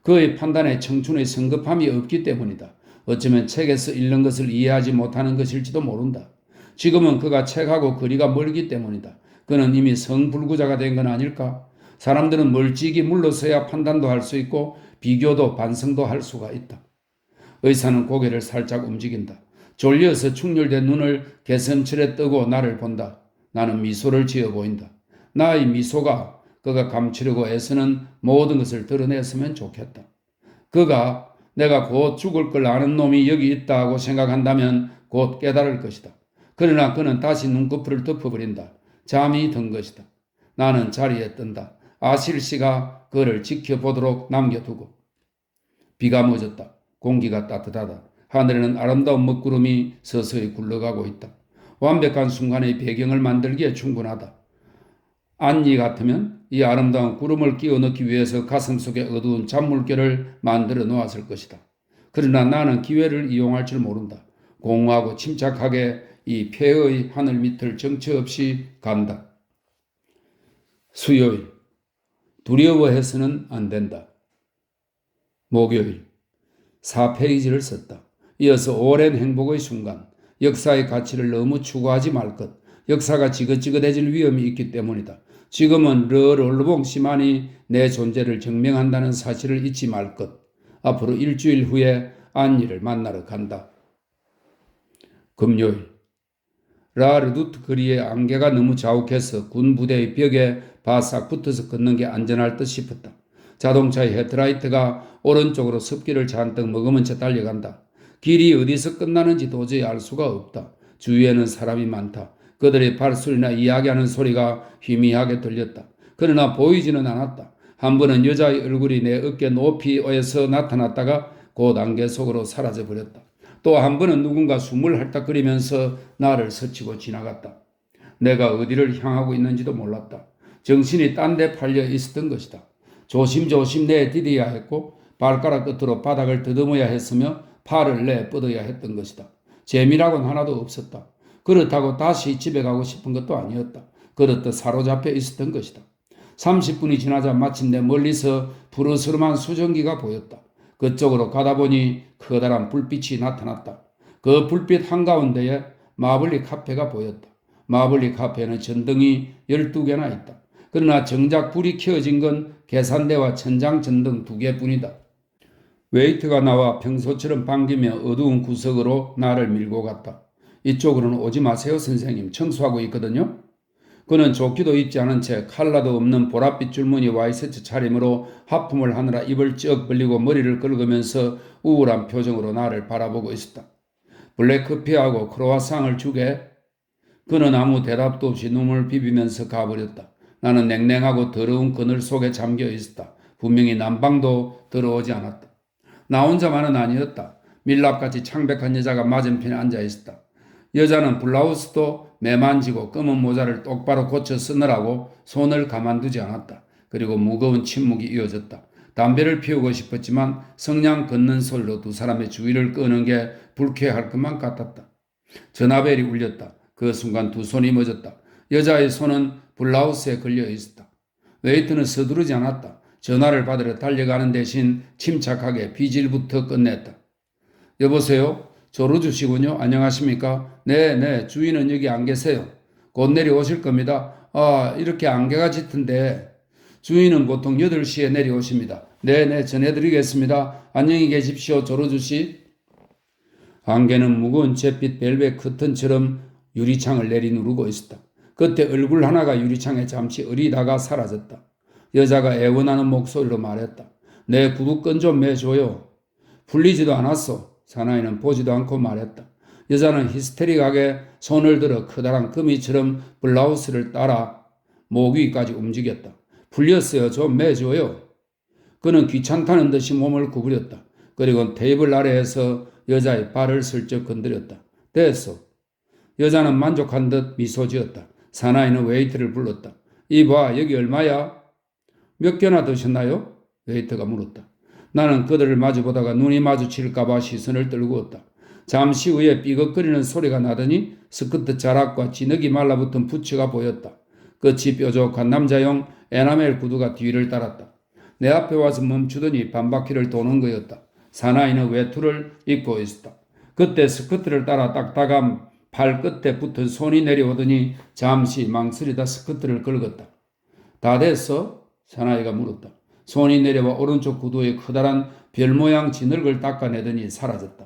그의 판단에 청춘의 성급함이 없기 때문이다. 어쩌면 책에서 읽는 것을 이해하지 못하는 것일지도 모른다. 지금은 그가 책하고 거리가 멀기 때문이다. 그는 이미 성불구자가 된 건 아닐까? 사람들은 멀찍이 물러서야 판단도 할 수 있고 비교도 반성도 할 수가 있다. 의사는 고개를 살짝 움직인다. 졸려서 충혈된 눈을 개슴철에 뜨고 나를 본다. 나는 미소를 지어 보인다. 나의 미소가 그가 감추려고 애쓰는 모든 것을 드러냈으면 좋겠다. 그가 내가 곧 죽을 걸 아는 놈이 여기 있다고 생각한다면 곧 깨달을 것이다. 그러나 그는 다시 눈꺼풀을 덮어버린다. 잠이 든 것이다. 나는 자리에 뜬다. 아실씨가 그를 지켜보도록 남겨두고. 비가 멎었다. 공기가 따뜻하다. 하늘에는 아름다운 먹구름이 서서히 굴러가고 있다. 완벽한 순간의 배경을 만들기에 충분하다. 안리 같으면 이 아름다운 구름을 끼워 넣기 위해서 가슴속에 어두운 잔물결을 만들어 놓았을 것이다. 그러나 나는 기회를 이용할 줄 모른다. 공허하고 침착하게 이 폐의 하늘 밑을 정처 없이 간다. 수요일, 두려워해서는 안 된다. 목요일, 4페이지를 썼다. 이어서 오랜 행복의 순간, 역사의 가치를 너무 추구하지 말 것. 역사가 지긋지긋해질 위험이 있기 때문이다. 지금은 르르봉 씨만이 내 존재를 증명한다는 사실을 잊지 말 것. 앞으로 일주일 후에 안리를 만나러 간다. 금요일, 라르두트 거리의 안개가 너무 자욱해서 군 부대의 벽에 바싹 붙어서 걷는 게 안전할 듯 싶었다. 자동차의 헤드라이트가 오른쪽으로 습기를 잔뜩 머금은 채 달려간다. 길이 어디서 끝나는지 도저히 알 수가 없다. 주위에는 사람이 많다. 그들의 발소리나 이야기하는 소리가 희미하게 들렸다. 그러나 보이지는 않았다. 한 번은 여자의 얼굴이 내 어깨 높이에서 나타났다가 곧 안개 속으로 사라져버렸다. 또 한 번은 누군가 숨을 헐떡거리면서 나를 스치고 지나갔다. 내가 어디를 향하고 있는지도 몰랐다. 정신이 딴 데 팔려 있었던 것이다. 조심조심 내디뎌야 했고 발가락 끝으로 바닥을 더듬어야 했으며 팔을 내뻗어야 했던 것이다. 재미라고는 하나도 없었다. 그렇다고 다시 집에 가고 싶은 것도 아니었다. 그렇듯 사로잡혀 있었던 것이다. 30분이 지나자 마침내 멀리서 푸르스름한 수정기가 보였다. 그쪽으로 가다 보니 커다란 불빛이 나타났다. 그 불빛 한가운데에 마블리 카페가 보였다. 마블리 카페에는 전등이 12개나 있다. 그러나 정작 불이 켜진 건 계산대와 천장 전등 2개뿐이다. 웨이트가 나와 평소처럼 반기며 어두운 구석으로 나를 밀고 갔다. 이쪽으로는 오지 마세요, 선생님. 청소하고 있거든요. 그는 조끼도 입지 않은 채 칼라도 없는 보랏빛 줄무늬 와이셔츠 차림으로 하품을 하느라 입을 쩍 벌리고 머리를 긁으면서 우울한 표정으로 나를 바라보고 있었다. 블랙커피하고 크로와상을 주게? 그는 아무 대답도 없이 눈을 비비면서 가버렸다. 나는 냉랭하고 더러운 그늘 속에 잠겨 있었다. 분명히 난방도 들어오지 않았다. 나 혼자만은 아니었다. 밀랍같이 창백한 여자가 맞은편에 앉아 있었다. 여자는 블라우스도 매만지고 검은 모자를 똑바로 고쳐 쓰느라고 손을 가만두지 않았다. 그리고 무거운 침묵이 이어졌다. 담배를 피우고 싶었지만 성냥 걷는 소리로 두 사람의 주의를 끄는 게 불쾌할 것만 같았다. 전화벨이 울렸다. 그 순간 두 손이 멎었다. 여자의 손은 블라우스에 걸려 있었다. 웨이트는 서두르지 않았다. 전화를 받으러 달려가는 대신 침착하게 비질부터 끝냈다. 여보세요? 조르주시군요. 안녕하십니까? 네, 주인은 여기 안 계세요. 곧 내려오실 겁니다. 이렇게 안개가 짙은데 주인은 보통 8시에 내려오십니다. 네, 전해드리겠습니다. 안녕히 계십시오, 조르주씨. 안개는 무거운 잿빛 벨벳 커튼처럼 유리창을 내리누르고 있었다. 그때 얼굴 하나가 유리창에 잠시 어리다가 사라졌다. 여자가 애원하는 목소리로 말했다. 내 구두끈 좀 매줘요. 풀리지도 않았어. 사나이는 보지도 않고 말했다. 여자는 히스테릭하게 손을 들어 커다란 금이처럼 블라우스를 따라 목 위까지 움직였다. 풀렸어요. 좀 매줘요. 그는 귀찮다는 듯이 몸을 구부렸다. 그리고 테이블 아래에서 여자의 발을 슬쩍 건드렸다. 됐어. 여자는 만족한 듯 미소 지었다. 사나이는 웨이트를 불렀다. 이봐, 여기 얼마야? 몇 개나 드셨나요? 웨이터가 물었다. 나는 그들을 마주보다가 눈이 마주칠까봐 시선을 떨구었다. 잠시 후에 삐걱거리는 소리가 나더니 스커트 자락과 진흙이 말라붙은 부츠가 보였다. 끝이 뾰족한 남자용 에나멜 구두가 뒤를 따랐다. 내 앞에 와서 멈추더니 반바퀴를 도는 거였다. 사나이는 외투를 입고 있었다. 그때 스커트를 따라 딱딱한 발끝에 붙은 손이 내려오더니 잠시 망설이다 스커트를 긁었다. 다 됐어? 사나이가 물었다. 손이 내려와 오른쪽 구두에 커다란 별 모양 진흙을 닦아내더니 사라졌다.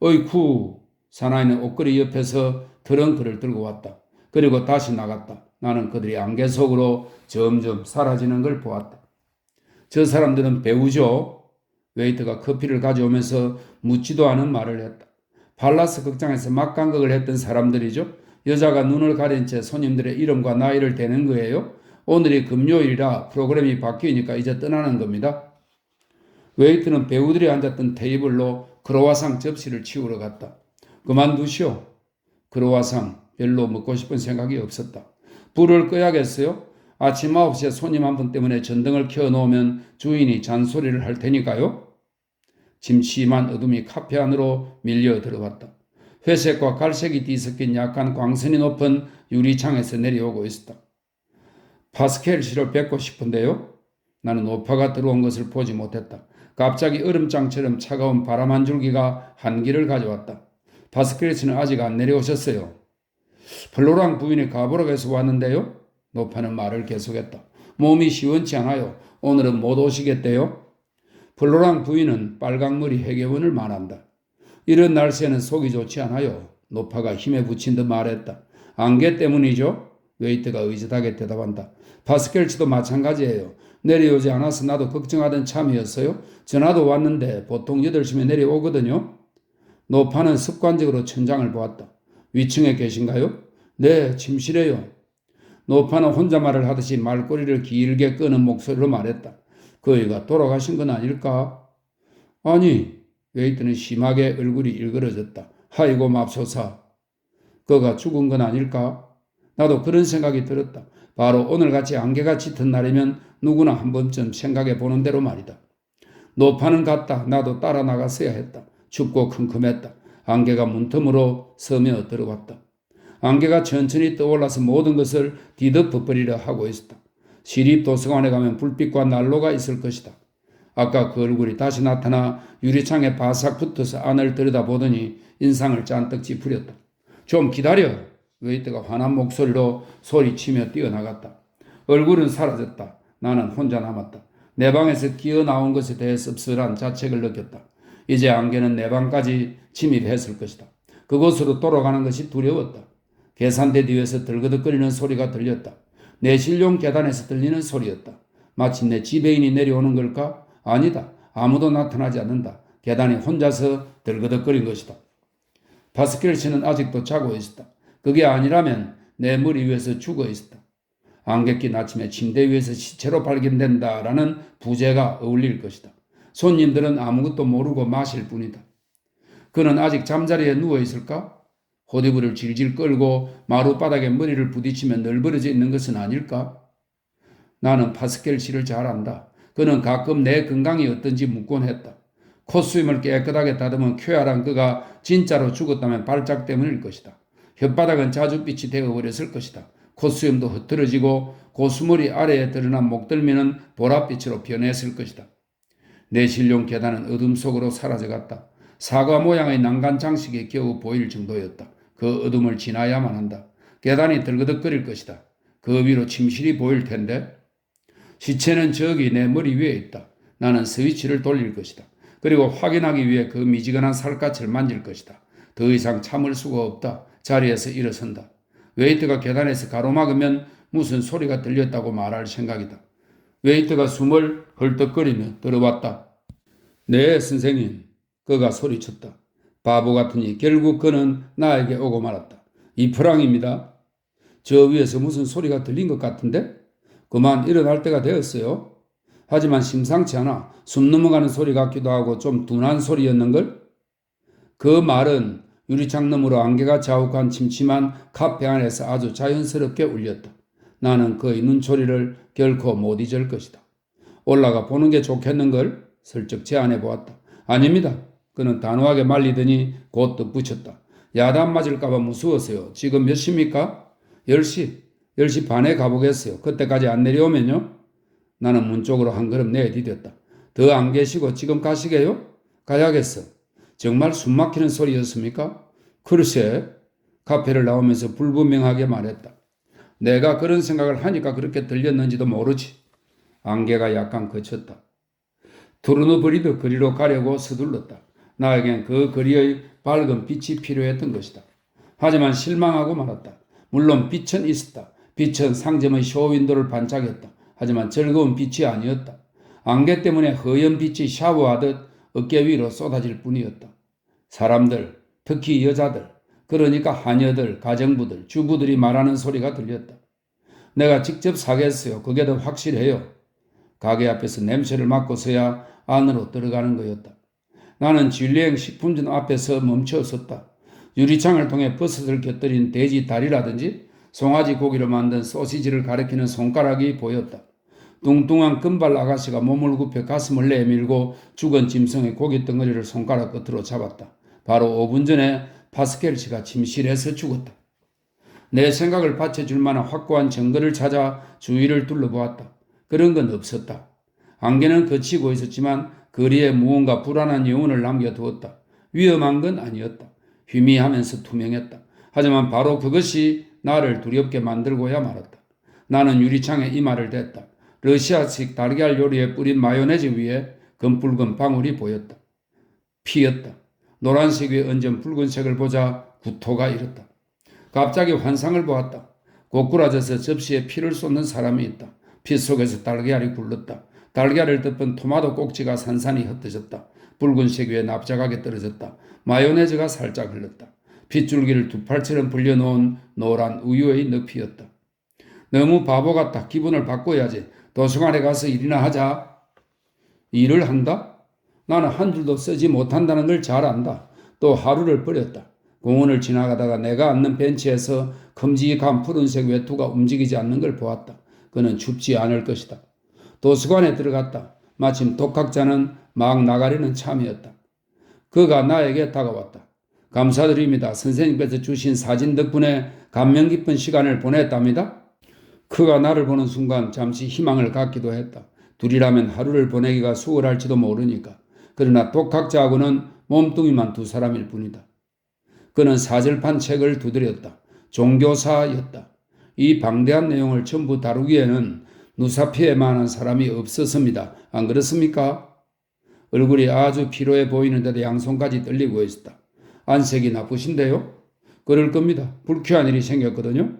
어이쿠! 사나이는 옷걸이 옆에서 트렁크를 들고 왔다. 그리고 다시 나갔다. 나는 그들이 안개 속으로 점점 사라지는 걸 보았다. 저 사람들은 배우죠? 웨이터가 커피를 가져오면서 묻지도 않은 말을 했다. 팔라스 극장에서 막간극을 했던 사람들이죠. 여자가 눈을 가린 채 손님들의 이름과 나이를 대는 거예요. 오늘이 금요일이라 프로그램이 바뀌니까 이제 떠나는 겁니다. 웨이트는 배우들이 앉았던 테이블로 크로와상 접시를 치우러 갔다. 그만두시오. 크로와상 별로 먹고 싶은 생각이 없었다. 불을 꺼야겠어요? 아침 9시에 손님 한 분 때문에 전등을 켜놓으면 주인이 잔소리를 할 테니까요. 침침한 어둠이 카페 안으로 밀려 들어왔다. 회색과 갈색이 뒤섞인 약간 광선이 높은 유리창에서 내려오고 있었다. 파스켈 씨를 뵙고 싶은데요. 나는 오파가 들어온 것을 보지 못했다. 갑자기 얼음장처럼 차가운 바람 한 줄기가 한기를 가져왔다. 파스켈 씨는 아직 안 내려오셨어요. 플로랑 부인이 가보락에서 왔는데요. 노파는 말을 계속했다. 몸이 시원치 않아요. 오늘은 못 오시겠대요. 플로랑 부인은 빨강머리 회계원을 말한다. 이런 날씨에는 속이 좋지 않아요. 노파가 힘에 붙인 듯 말했다. 안개 때문이죠? 웨이트가 의젓하게 대답한다. 파스켈치도 마찬가지예요. 내려오지 않아서 나도 걱정하던 참이었어요. 전화도 왔는데 보통 8시면 내려오거든요. 노파는 습관적으로 천장을 보았다. 위층에 계신가요? 네, 침실에요. 노파는 혼잣말을 하듯이 말꼬리를 길게 끄는 목소리로 말했다. 그이가 돌아가신 건 아닐까? 아니, 웨이트는 심하게 얼굴이 일그러졌다. 아이고 맙소사. 그가 죽은 건 아닐까? 나도 그런 생각이 들었다. 바로 오늘같이 안개가 짙은 날이면 누구나 한 번쯤 생각해 보는 대로 말이다. 노파는 갔다. 나도 따라 나갔어야 했다. 춥고 컴컴했다. 안개가 문틈으로 스며 들어왔다. 안개가 천천히 떠올라서 모든 것을 뒤덮어버리려 하고 있었다. 시립도서관에 가면 불빛과 난로가 있을 것이다. 아까 그 얼굴이 다시 나타나 유리창에 바싹 붙어서 안을 들여다보더니 인상을 잔뜩 찌푸렸다. 좀 기다려. 웨이터가 화난 목소리로 소리치며 뛰어나갔다. 얼굴은 사라졌다. 나는 혼자 남았다. 내 방에서 기어 나온 것에 대해 씁쓸한 자책을 느꼈다. 이제 안개는 내 방까지 침입했을 것이다. 그곳으로 돌아가는 것이 두려웠다. 계산대 뒤에서 들그덕거리는 소리가 들렸다. 내실용 계단에서 들리는 소리였다. 마침내 지배인이 내려오는 걸까? 아니다. 아무도 나타나지 않는다. 계단이 혼자서 들그덕거린 것이다. 파스켈 씨는 아직도 자고 있었다. 그게 아니라면 내 머리 위에서 죽어 있었다. 안개 낀 아침에 침대 위에서 시체로 발견된다라는 부제가 어울릴 것이다. 손님들은 아무것도 모르고 마실 뿐이다. 그는 아직 잠자리에 누워 있을까? 호디부를 질질 끌고 마룻바닥에 머리를 부딪히며 널브러져 있는 것은 아닐까? 나는 파스켈 씨를 잘 안다. 그는 가끔 내 건강이 어떤지 묻곤 했다. 콧수염을 깨끗하게 다듬은 쾌활한 그가 진짜로 죽었다면 발작 때문일 것이다. 혓바닥은 자줏빛이 되어버렸을 것이다. 콧수염도 흐트러지고 고수머리 아래에 드러난 목덜미는 보랏빛으로 변했을 것이다. 내 신용 계단은 어둠 속으로 사라져갔다. 사과 모양의 난간 장식이 겨우 보일 정도였다. 그 어둠을 지나야만 한다. 계단이 들그덕거릴 것이다. 그 위로 침실이 보일 텐데 시체는 저기 내 머리 위에 있다. 나는 스위치를 돌릴 것이다. 그리고 확인하기 위해 그 미지근한 살갗을 만질 것이다. 더 이상 참을 수가 없다. 자리에서 일어선다. 웨이트가 계단에서 가로막으면 무슨 소리가 들렸다고 말할 생각이다. 웨이트가 숨을 헐떡거리며 들어왔다. 네, 선생님. 그가 소리쳤다. 바보 같으니 결국 그는 나에게 오고 말았다. 이프랑입니다. 저 위에서 무슨 소리가 들린 것 같은데? 그만 일어날 때가 되었어요. 하지만 심상치 않아. 숨 넘어가는 소리 같기도 하고 좀 둔한 소리였는걸? 그 말은 유리창 너머로 안개가 자욱한 침침한 카페 안에서 아주 자연스럽게 울렸다. 나는 그의 눈초리를 결코 못 잊을 것이다. 올라가 보는 게 좋겠는걸? 슬쩍 제안해 보았다. 아닙니다. 그는 단호하게 말리더니 곧 덧붙였다. 야단 맞을까봐 무서워서요. 지금 몇 시입니까? 10시. 10시 반에 가보겠어요. 그때까지 안 내려오면요? 나는 문 쪽으로 한 걸음 내디뎠다. 더 안 계시고 지금 가시게요? 가야겠어. 정말 숨막히는 소리였습니까? 글쎄, 카페를 나오면서 불분명하게 말했다. 내가 그런 생각을 하니까 그렇게 들렸는지도 모르지. 안개가 약간 그쳤다. 두루누브리드 거리로 가려고 서둘렀다. 나에겐 그 거리의 밝은 빛이 필요했던 것이다. 하지만 실망하고 말았다. 물론 빛은 있었다. 빛은 상점의 쇼윈도를 반짝였다. 하지만 즐거운 빛이 아니었다. 안개 때문에 허연 빛이 샤워하듯 어깨 위로 쏟아질 뿐이었다. 사람들, 특히 여자들, 그러니까 하녀들, 가정부들, 주부들이 말하는 소리가 들렸다. 내가 직접 사겠어요. 그게 더 확실해요. 가게 앞에서 냄새를 맡고서야 안으로 들어가는 거였다. 나는 진리행 식품점 앞에서 멈춰 섰다. 유리창을 통해 버섯을 곁들인 돼지 다리라든지 송아지 고기로 만든 소시지를 가리키는 손가락이 보였다. 뚱뚱한 금발 아가씨가 몸을 굽혀 가슴을 내밀고 죽은 짐승의 고기 덩어리를 손가락 끝으로 잡았다. 바로 5분 전에 파스켈 씨가 침실에서 죽었다. 내 생각을 받쳐줄 만한 확고한 증거를 찾아 주위를 둘러보았다. 그런 건 없었다. 안개는 그치고 있었지만 거리에 무언가 불안한 여운을 남겨두었다. 위험한 건 아니었다. 희미하면서 투명했다. 하지만 바로 그것이 나를 두렵게 만들고야 말았다. 나는 유리창에 이마를 댔다. 러시아식 달걀 요리에 뿌린 마요네즈 위에 검붉은 방울이 보였다. 피였다. 노란색 위에 얹은 붉은색을 보자 구토가 일었다. 갑자기 환상을 보았다. 고꾸라져서 접시에 피를 쏟는 사람이 있다. 피 속에서 달걀이 굴렀다. 달걀을 덮은 토마토 꼭지가 산산이 흩어졌다. 붉은색 위에 납작하게 떨어졌다. 마요네즈가 살짝 흘렀다. 핏줄기를 두 팔처럼 불려놓은 노란 우유의 늪이었다. 너무 바보 같다. 기분을 바꿔야지. 도서관에 가서 일이나 하자. 일을 한다? 나는 한 줄도 쓰지 못한다는 걸 잘 안다. 또 하루를 버렸다. 공원을 지나가다가 내가 앉는 벤치에서 큼직한 푸른색 외투가 움직이지 않는 걸 보았다. 그는 춥지 않을 것이다. 도서관에 들어갔다. 마침 독학자는 막 나가려는 참이었다. 그가 나에게 다가왔다. 감사드립니다. 선생님께서 주신 사진 덕분에 감명 깊은 시간을 보냈답니다. 그가 나를 보는 순간 잠시 희망을 갖기도 했다. 둘이라면 하루를 보내기가 수월할지도 모르니까. 그러나 독학자하고는 몸뚱이만 두 사람일 뿐이다. 그는 사절판 책을 두드렸다. 종교사였다. 이 방대한 내용을 전부 다루기에는 누사피에 만한 사람이 없었습니다. 안 그렇습니까? 얼굴이 아주 피로해 보이는데도 양손까지 떨리고 있었다. 안색이 나쁘신데요? 그럴 겁니다. 불쾌한 일이 생겼거든요.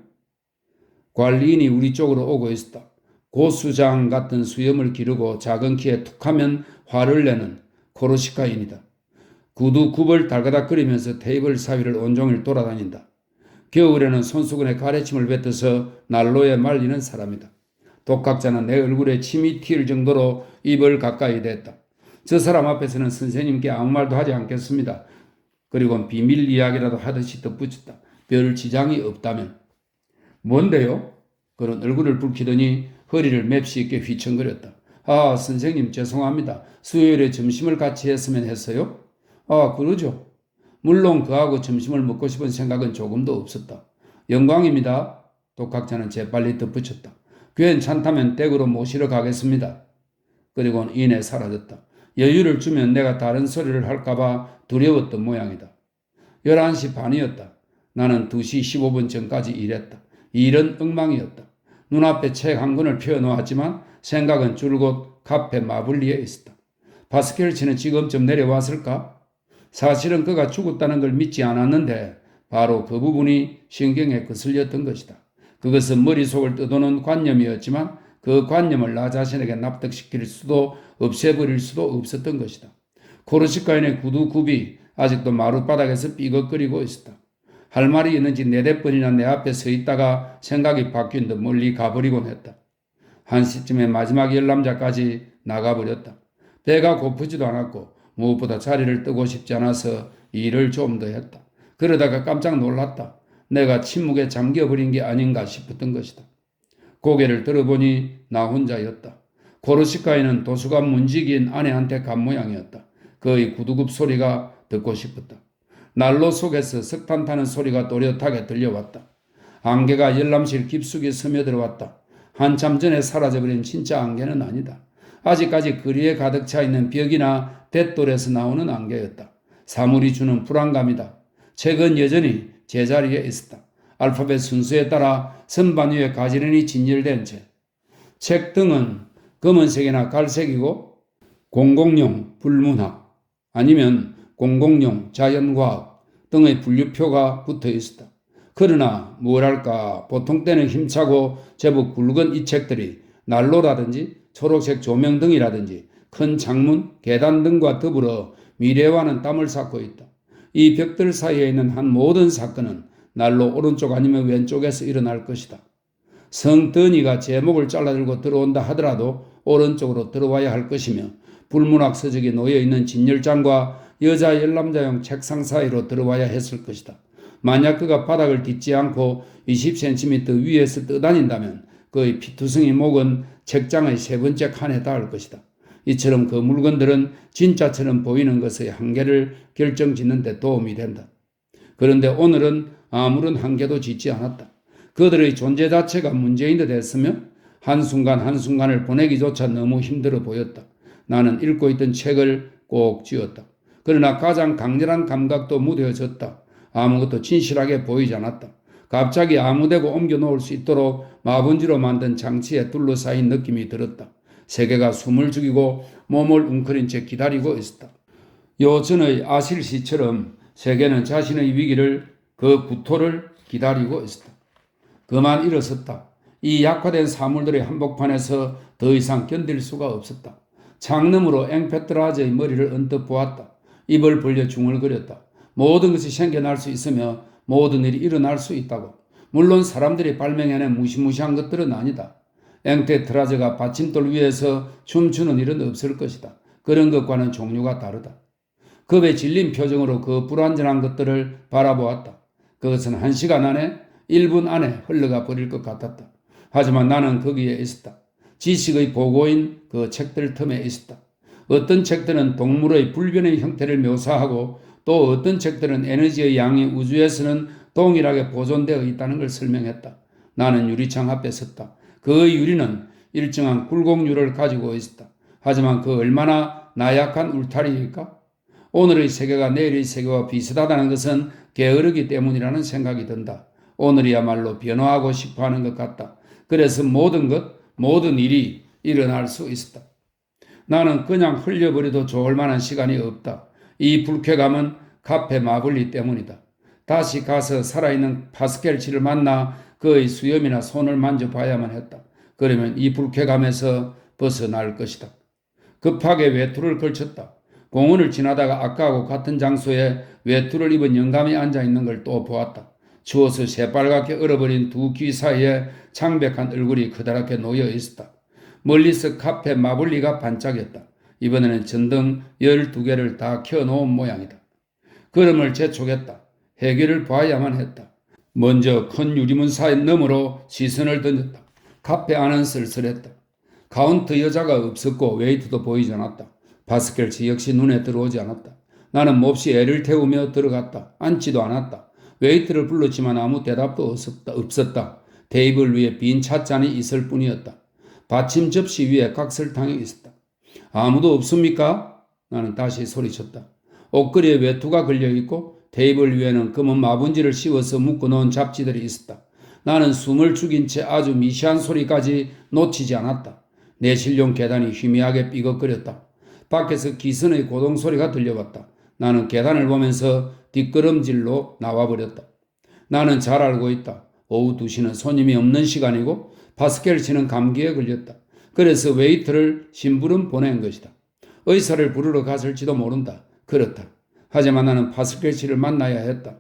관리인이 우리 쪽으로 오고 있었다. 고수장 같은 수염을 기르고 작은 키에 툭하면 화를 내는 코르시카인이다. 구두 굽을 달가닥거리면서 테이블 사위를 온종일 돌아다닌다. 겨울에는 손수건에 가래침을 뱉어서 난로에 말리는 사람이다. 독학자는 내 얼굴에 침이 튈 정도로 입을 가까이 댔다. 저 사람 앞에서는 선생님께 아무 말도 하지 않겠습니다. 그리고 비밀 이야기라도 하듯이 덧붙였다. 별 지장이 없다면. 뭔데요? 그는 얼굴을 붉히더니 허리를 맵시 있게 휘청거렸다. 아, 선생님 죄송합니다. 수요일에 점심을 같이 했으면 했어요? 아, 그러죠. 물론 그하고 점심을 먹고 싶은 생각은 조금도 없었다. 영광입니다. 독학자는 재빨리 덧붙였다. 괜찮다면 댁으로 모시러 가겠습니다. 그리고 이내 사라졌다. 여유를 주면 내가 다른 소리를 할까봐 두려웠던 모양이다. 11시 반이었다. 나는 2시 15분 전까지 일했다. 일은 엉망이었다. 눈앞에 책 한 권을 펴놓았지만 생각은 줄곧 카페 마블리에 있었다. 바스켈치는 지금쯤 내려왔을까? 사실은 그가 죽었다는 걸 믿지 않았는데 바로 그 부분이 신경에 거슬렸던 것이다. 그것은 머릿속을 떠도는 관념이었지만 그 관념을 나 자신에게 납득시킬 수도 없애버릴 수도 없었던 것이다. 코르시카인의 구두굽이 아직도 마룻바닥에서 삐걱거리고 있었다. 할 말이 있는지 네댓 번이나 내 앞에 서 있다가 생각이 바뀐 듯 멀리 가버리곤 했다. 1시쯤에 마지막 열남자까지 나가버렸다. 배가 고프지도 않았고 무엇보다 자리를 뜨고 싶지 않아서 일을 좀 더 했다. 그러다가 깜짝 놀랐다. 내가 침묵에 잠겨버린 게 아닌가 싶었던 것이다. 고개를 들어보니 나 혼자였다. 코르시카에는 도수가 문지기인 아내한테 간 모양이었다. 그의 구두굽 소리가 듣고 싶었다. 난로 속에서 석탄 타는 소리가 또렷하게 들려왔다. 안개가 열람실 깊숙이 스며들어왔다. 한참 전에 사라져버린 진짜 안개는 아니다. 아직까지 거리에 가득 차 있는 벽이나 돛돌에서 나오는 안개였다. 사물이 주는 불안감이다. 책은 여전히 제자리에 있었다. 알파벳 순서에 따라 선반 위에 가지런히 진열된 채. 책 등은 검은색이나 갈색이고 공공용 불문학 아니면 공공용 자연과학 등의 분류표가 붙어 있었다. 그러나 뭐랄까 보통 때는 힘차고 제법 굵은 이 책들이 난로라든지 초록색 조명등이라든지 큰 창문, 계단 등과 더불어 미래와는 땀을 삭고 있다. 이 벽들 사이에 있는 한 모든 사건은 난로 오른쪽 아니면 왼쪽에서 일어날 것이다. 성더니가 제목을 잘라들고 들어온다 하더라도 오른쪽으로 들어와야 할 것이며 불문학 서적이 놓여있는 진열장과 여자 열남자용 책상 사이로 들어와야 했을 것이다. 만약 그가 바닥을 딛지 않고 20cm 위에서 떠다닌다면 그의 피투성이 목은 책장의 세 번째 칸에 닿을 것이다. 이처럼 그 물건들은 진짜처럼 보이는 것의 한계를 결정짓는 데 도움이 된다. 그런데 오늘은 아무런 한계도 짓지 않았다. 그들의 존재 자체가 문제인 듯 했으며 한순간 한순간을 보내기조차 너무 힘들어 보였다. 나는 읽고 있던 책을 꼭 쥐었다. 그러나 가장 강렬한 감각도 무뎌졌다. 아무것도 진실하게 보이지 않았다. 갑자기 아무데고 옮겨놓을 수 있도록 마분지로 만든 장치에 둘러싸인 느낌이 들었다. 세계가 숨을 죽이고 몸을 웅크린 채 기다리고 있었다. 요전의 아실시처럼 세계는 자신의 위기를 그 구토를 기다리고 있었다. 그만 일어섰다. 이 약화된 사물들의 한복판에서 더 이상 견딜 수가 없었다. 창너머로 앵페트라즈의 머리를 언뜻 보았다. 입을 벌려 중얼거렸다. 모든 것이 생겨날 수 있으며 모든 일이 일어날 수 있다고. 물론 사람들이 발명해낸 무시무시한 것들은 아니다. 앵페트라즈가 받침돌 위에서 춤추는 일은 없을 것이다. 그런 것과는 종류가 다르다. 겁에 질린 표정으로 그 불완전한 것들을 바라보았다. 그것은 1시간 안에 1분 안에 흘러가 버릴 것 같았다. 하지만 나는 거기에 있었다. 지식의 보고인 그 책들 틈에 있었다. 어떤 책들은 동물의 불변의 형태를 묘사하고 또 어떤 책들은 에너지의 양이 우주에서는 동일하게 보존되어 있다는 걸 설명했다. 나는 유리창 앞에 섰다. 그 유리는 일정한 굴곡률을 가지고 있었다. 하지만 그 얼마나 나약한 울타리일까? 오늘의 세계가 내일의 세계와 비슷하다는 것은 게으르기 때문이라는 생각이 든다. 오늘이야말로 변화하고 싶어하는 것 같다. 그래서 모든 일이 일어날 수 있었다. 나는 그냥 흘려버려도 좋을 만한 시간이 없다. 이 불쾌감은 카페 마블리 때문이다. 다시 가서 살아있는 파스켈치를 만나 그의 수염이나 손을 만져봐야만 했다. 그러면 이 불쾌감에서 벗어날 것이다. 급하게 외투를 걸쳤다. 공원을 지나다가 아까하고 같은 장소에 외투를 입은 영감이 앉아있는 걸 또 보았다. 추워서 새빨갛게 얼어버린 두 귀 사이에 창백한 얼굴이 커다랗게 놓여 있었다. 멀리서 카페 마블리가 반짝였다. 이번에는 전등 12개를 다 켜놓은 모양이다. 걸음을 재촉했다. 해결을 봐야만 했다. 먼저 큰 유리문 사이 너머로 시선을 던졌다. 카페 안은 쓸쓸했다. 카운터 여자가 없었고 웨이트도 보이지 않았다. 파스켈치 역시 눈에 들어오지 않았다. 나는 몹시 애를 태우며 들어갔다. 앉지도 않았다. 웨이트를 불렀지만 아무 대답도 없었다. 테이블 위에 빈 찻잔이 있을 뿐이었다. 받침 접시 위에 각설탕이 있었다. 아무도 없습니까? 나는 다시 소리쳤다. 옷걸이에 외투가 걸려있고 테이블 위에는 검은 마분지를 씌워서 묶어놓은 잡지들이 있었다. 나는 숨을 죽인 채 아주 미시한 소리까지 놓치지 않았다. 내실용 계단이 희미하게 삐걱거렸다. 밖에서 기선의 고동소리가 들려왔다. 나는 계단을 보면서 뒷걸음질로 나와버렸다. 나는 잘 알고 있다. 오후 2시는 손님이 없는 시간이고 파스켈치는 감기에 걸렸다. 그래서 웨이터를 심부름 보낸 것이다. 의사를 부르러 갔을지도 모른다. 그렇다. 하지만 나는 파스켈치를 만나야 했다.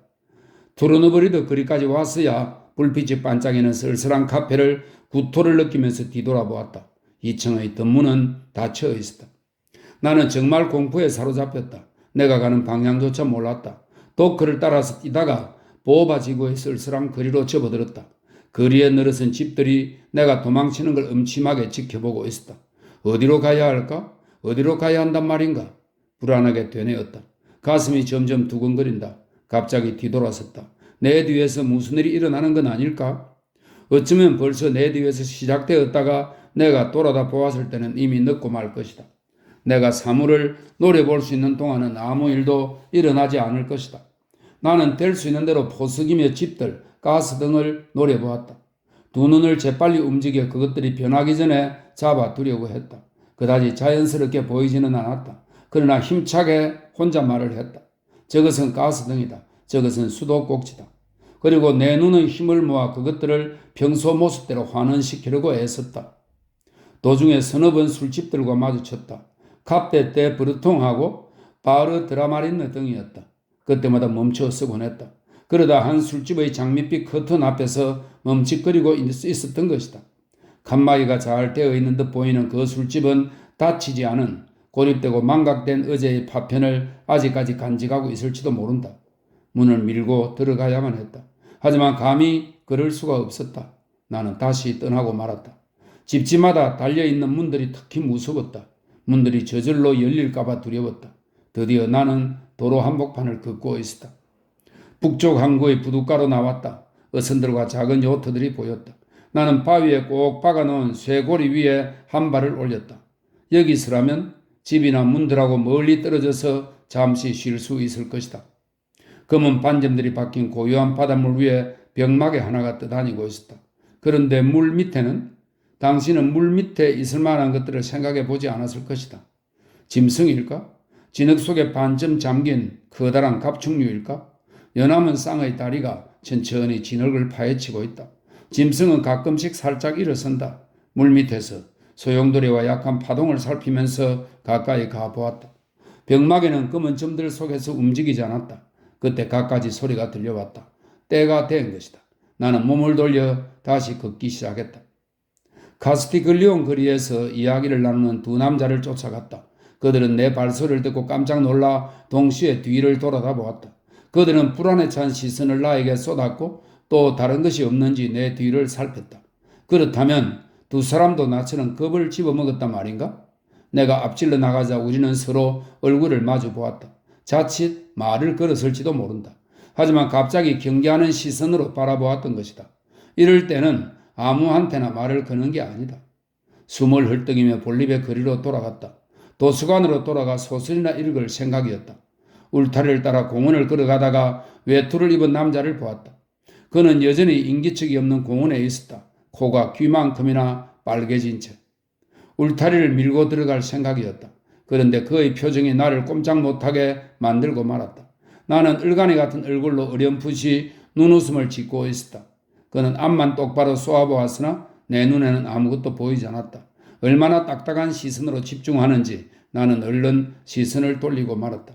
투르누브리도 거리까지 왔어야 불빛이 반짝이는 쓸쓸한 카페를 구토를 느끼면서 뒤돌아보았다. 2층의 덧문은 닫혀 있었다. 나는 정말 공포에 사로잡혔다. 내가 가는 방향조차 몰랐다. 도크를 따라서 뛰다가 보바지구의 쓸쓸한 거리로 접어들었다. 거리에 늘어선 집들이 내가 도망치는 걸 음침하게 지켜보고 있었다. 어디로 가야 할까? 어디로 가야 한단 말인가? 불안하게 되뇌었다. 가슴이 점점 두근거린다. 갑자기 뒤돌아섰다. 내 뒤에서 무슨 일이 일어나는 건 아닐까? 어쩌면 벌써 내 뒤에서 시작되었다가 내가 돌아다 보았을 때는 이미 늦고 말 것이다. 내가 사물을 노려볼 수 있는 동안은 아무 일도 일어나지 않을 것이다. 나는 될 수 있는 대로 포석이며 집들, 가스등을 노려보았다. 두 눈을 재빨리 움직여 그것들이 변하기 전에 잡아두려고 했다. 그다지 자연스럽게 보이지는 않았다. 그러나 힘차게 혼잣말을 했다. 저것은 가스등이다. 저것은 수도꼭지다. 그리고 내 눈의 힘을 모아 그것들을 평소 모습대로 환원시키려고 애썼다. 도중에 서너 번 술집들과 마주쳤다. 카페 대 브르통하고 바르 드라마린느 등이었다. 그때마다 멈춰 서곤 했다. 그러다 한 술집의 장밋빛 커튼 앞에서 멈칫거리고 있었던 것이다. 칸막이가 잘 되어 있는 듯 보이는 그 술집은 닫히지 않은 고립되고 망각된 어제의 파편을 아직까지 간직하고 있을지도 모른다. 문을 밀고 들어가야만 했다. 하지만 감히 그럴 수가 없었다. 나는 다시 떠나고 말았다. 집집마다 달려있는 문들이 특히 무서웠다. 문들이 저절로 열릴까봐 두려웠다. 드디어 나는 도로 한복판을 걷고 있었다. 북쪽 항구의 부둣가로 나왔다. 어선들과 작은 요트들이 보였다. 나는 바위에 꼭 박아놓은 쇠고리 위에 한 발을 올렸다. 여기서라면 집이나 문들하고 멀리 떨어져서 잠시 쉴 수 있을 것이다. 검은 반점들이 박힌 고요한 바닷물 위에 벽막에 하나가 떠다니고 있었다. 그런데 물 밑에는 당신은 물 밑에 있을 만한 것들을 생각해 보지 않았을 것이다. 짐승일까? 진흙 속에 반쯤 잠긴 커다란 갑충류일까? 연함은 쌍의 다리가 천천히 진흙을 파헤치고 있다. 짐승은 가끔씩 살짝 일어선다. 물 밑에서 소용돌이와 약한 파동을 살피면서 가까이 가보았다. 벽막에는 검은 점들 속에서 움직이지 않았다. 그때 갖가지 소리가 들려왔다. 때가 된 것이다. 나는 몸을 돌려 다시 걷기 시작했다. 카스티글리온 거리에서 이야기를 나누는 두 남자를 쫓아갔다. 그들은 내 발소리를 듣고 깜짝 놀라 동시에 뒤를 돌아다 보았다. 그들은 불안에 찬 시선을 나에게 쏟았고 또 다른 것이 없는지 내 뒤를 살폈다. 그렇다면 두 사람도 나처럼 겁을 집어먹었단 말인가? 내가 앞질러 나가자 우리는 서로 얼굴을 마주 보았다. 자칫 말을 걸었을지도 모른다. 하지만 갑자기 경계하는 시선으로 바라보았던 것이다. 이럴 때는 아무한테나 말을 거는 게 아니다. 숨을 헐떡이며 볼립의 거리로 돌아갔다. 도서관으로 돌아가 소설이나 읽을 생각이었다. 울타리를 따라 공원을 걸어가다가 외투를 입은 남자를 보았다. 그는 여전히 인기척이 없는 공원에 있었다. 코가 귀만큼이나 빨개진 채. 울타리를 밀고 들어갈 생각이었다. 그런데 그의 표정이 나를 꼼짝 못하게 만들고 말았다. 나는 을가니 같은 얼굴로 어렴풋이 눈웃음을 짓고 있었다. 그는 앞만 똑바로 쏘아보았으나 내 눈에는 아무것도 보이지 않았다. 얼마나 딱딱한 시선으로 집중하는지 나는 얼른 시선을 돌리고 말았다.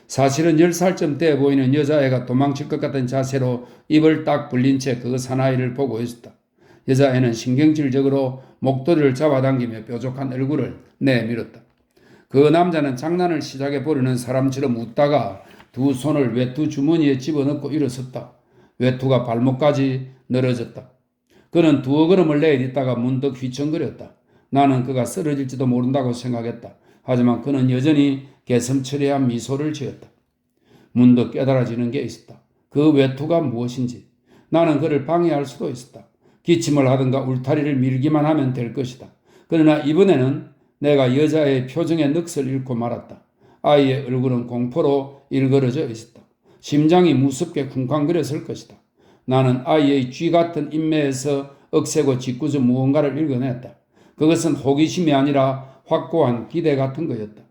사실은 10살쯤 돼 보이는 여자애가 도망칠 것 같은 자세로 입을 딱 벌린 채 그 사나이를 보고 있었다. 여자애는 신경질적으로 목도리를 잡아당기며 뾰족한 얼굴을 내밀었다. 그 남자는 장난을 시작해 보려는 사람처럼 웃다가 두 손을 외투 주머니에 집어넣고 일어섰다. 외투가 발목까지 늘어졌다. 그는 두어 걸음을 내딛다가 문득 휘청거렸다. 나는 그가 쓰러질지도 모른다고 생각했다. 하지만 그는 여전히 개슴츠레한 미소를 지었다. 문득 깨달아지는 게 있었다. 그 외투가 무엇인지. 나는 그를 방해할 수도 있었다. 기침을 하든가 울타리를 밀기만 하면 될 것이다. 그러나 이번에는 내가 여자의 표정의 넋을 잃고 말았다. 아이의 얼굴은 공포로 일그러져 있었다. 심장이 무섭게 쿵쾅거렸을 것이다. 나는 아이의 쥐 같은 인매에서 억세고 짓궂은 무언가를 읽어냈다. 그것은 호기심이 아니라 확고한 기대 같은 거였다.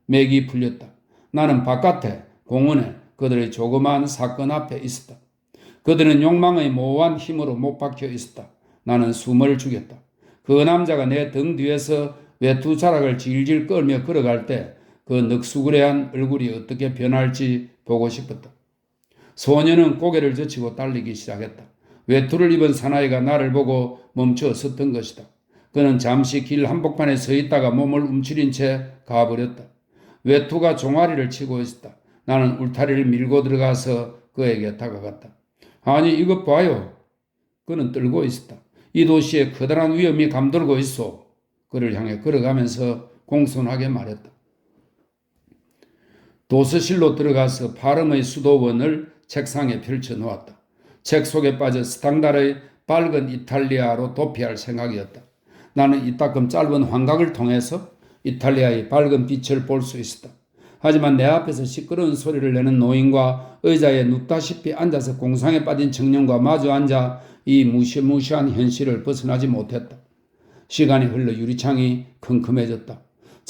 맥이 풀렸다. 나는 바깥에 공원에 그들의 조그마한 사건 앞에 있었다. 그들은 욕망의 모호한 힘으로 못 박혀 있었다. 나는 숨을 죽였다. 그 남자가 내 등 뒤에서 외투 자락을 질질 끌며 걸어갈 때 그 늑수그레한 얼굴이 어떻게 변할지 보고 싶었다. 소녀는 고개를 젖히고 달리기 시작했다. 외투를 입은 사나이가 나를 보고 멈춰 섰던 것이다. 그는 잠시 길 한복판에 서 있다가 몸을 움츠린 채 가버렸다. 외투가 종아리를 치고 있었다. 나는 울타리를 밀고 들어가서 그에게 다가갔다. 아니 이것 봐요. 그는 떨고 있었다. 이 도시에 커다란 위험이 감돌고 있어. 그를 향해 걸어가면서 공손하게 말했다. 도서실로 들어가서 발음의 수도원을 책상에 펼쳐 놓았다. 책 속에 빠져 스탕달의 밝은 이탈리아로 도피할 생각이었다. 나는 이따금 짧은 환각을 통해서 이탈리아의 밝은 빛을 볼 수 있었다. 하지만 내 앞에서 시끄러운 소리를 내는 노인과 의자에 눕다시피 앉아서 공상에 빠진 청년과 마주 앉아 이 무시무시한 현실을 벗어나지 못했다. 시간이 흘러 유리창이 컴컴해졌다.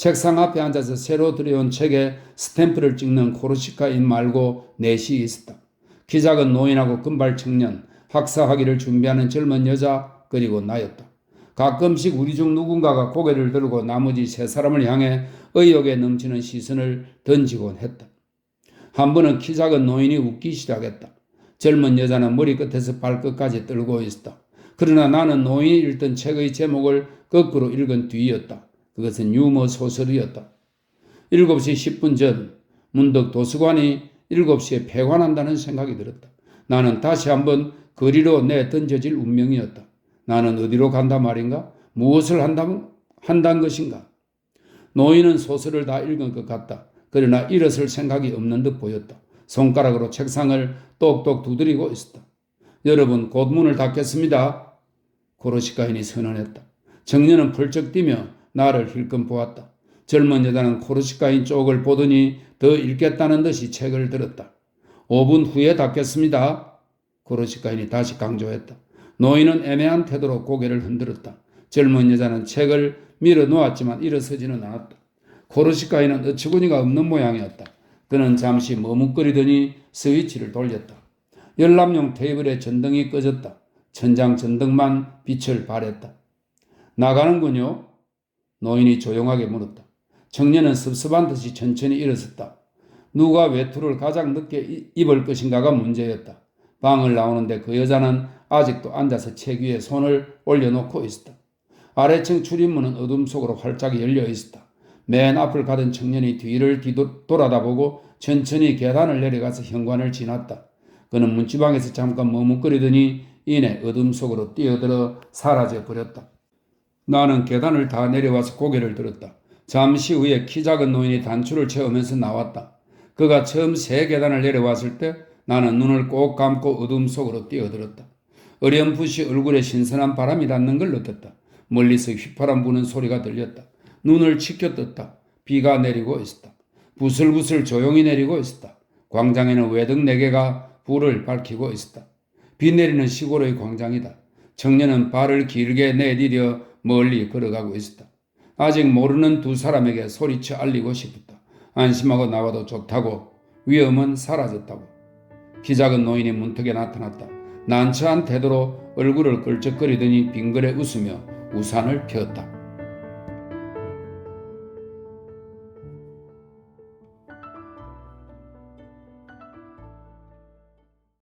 책상 앞에 앉아서 새로 들여온 책에 스탬프를 찍는 코르시카인 말고 넷이 있었다. 키 작은 노인하고 금발 청년, 학사하기를 준비하는 젊은 여자, 그리고 나였다. 가끔씩 우리 중 누군가가 고개를 들고 나머지 세 사람을 향해 의욕에 넘치는 시선을 던지곤 했다. 한 번은 키 작은 노인이 웃기 시작했다. 젊은 여자는 머리끝에서 발끝까지 떨고 있었다. 그러나 나는 노인이 읽던 책의 제목을 거꾸로 읽은 뒤였다. 그것은 유머 소설이었다. 7시 10분 전 문득 도서관이 7시에 폐관한다는 생각이 들었다. 나는 다시 한번 거리로 내던져질 운명이었다. 나는 어디로 간다 말인가? 무엇을 한다는 것인가? 노인은 소설을 다 읽은 것 같다. 그러나 일어설 생각이 없는 듯 보였다. 손가락으로 책상을 똑똑 두드리고 있었다. 여러분, 곧 문을 닫겠습니다. 코르시카인이 선언했다. 청년은 펄쩍 뛰며 나를 힐끔 보았다. 젊은 여자는 코르시카인 쪽을 보더니 더 읽겠다는 듯이 책을 들었다. 5분 후에 닫겠습니다. 코르시카인이 다시 강조했다. 노인은 애매한 태도로 고개를 흔들었다. 젊은 여자는 책을 밀어 놓았지만 일어서지는 않았다. 코르시카인은 어처구니가 없는 모양이었다. 그는 잠시 머뭇거리더니 스위치를 돌렸다. 열람용 테이블에 전등이 꺼졌다. 천장 전등만 빛을 발했다. 나가는군요. 노인이 조용하게 물었다. 청년은 섭섭한 듯이 천천히 일어섰다. 누가 외투를 가장 늦게 입을 것인가가 문제였다. 방을 나오는데 그 여자는 아직도 앉아서 책 위에 손을 올려놓고 있었다. 아래층 출입문은 어둠 속으로 활짝 열려 있었다. 맨 앞을 가던 청년이 뒤를 돌아다보고 천천히 계단을 내려가서 현관을 지났다. 그는 문지방에서 잠깐 머뭇거리더니 이내 어둠 속으로 뛰어들어 사라져 버렸다. 나는 계단을 다 내려와서 고개를 들었다. 잠시 후에 키 작은 노인이 단추를 채우면서 나왔다. 그가 처음 새 계단을 내려왔을 때 나는 눈을 꼭 감고 어둠 속으로 뛰어들었다. 어렴풋이 얼굴에 신선한 바람이 닿는 걸 느꼈다. 멀리서 휘파람 부는 소리가 들렸다. 눈을 치켜떴다. 비가 내리고 있었다. 부슬부슬 조용히 내리고 있었다. 광장에는 외등 4개가 불을 밝히고 있었다. 비 내리는 시골의 광장이다. 청년은 발을 길게 내디뎌 멀리 걸어가고 있었다. 아직 모르는 두 사람에게 소리쳐 알리고 싶었다. 안심하고 나와도 좋다고, 위험은 사라졌다고. 키 작은 노인이 문턱에 나타났다. 난처한 태도로 얼굴을 끌적거리더니 빙그레 웃으며 우산을 펴었다.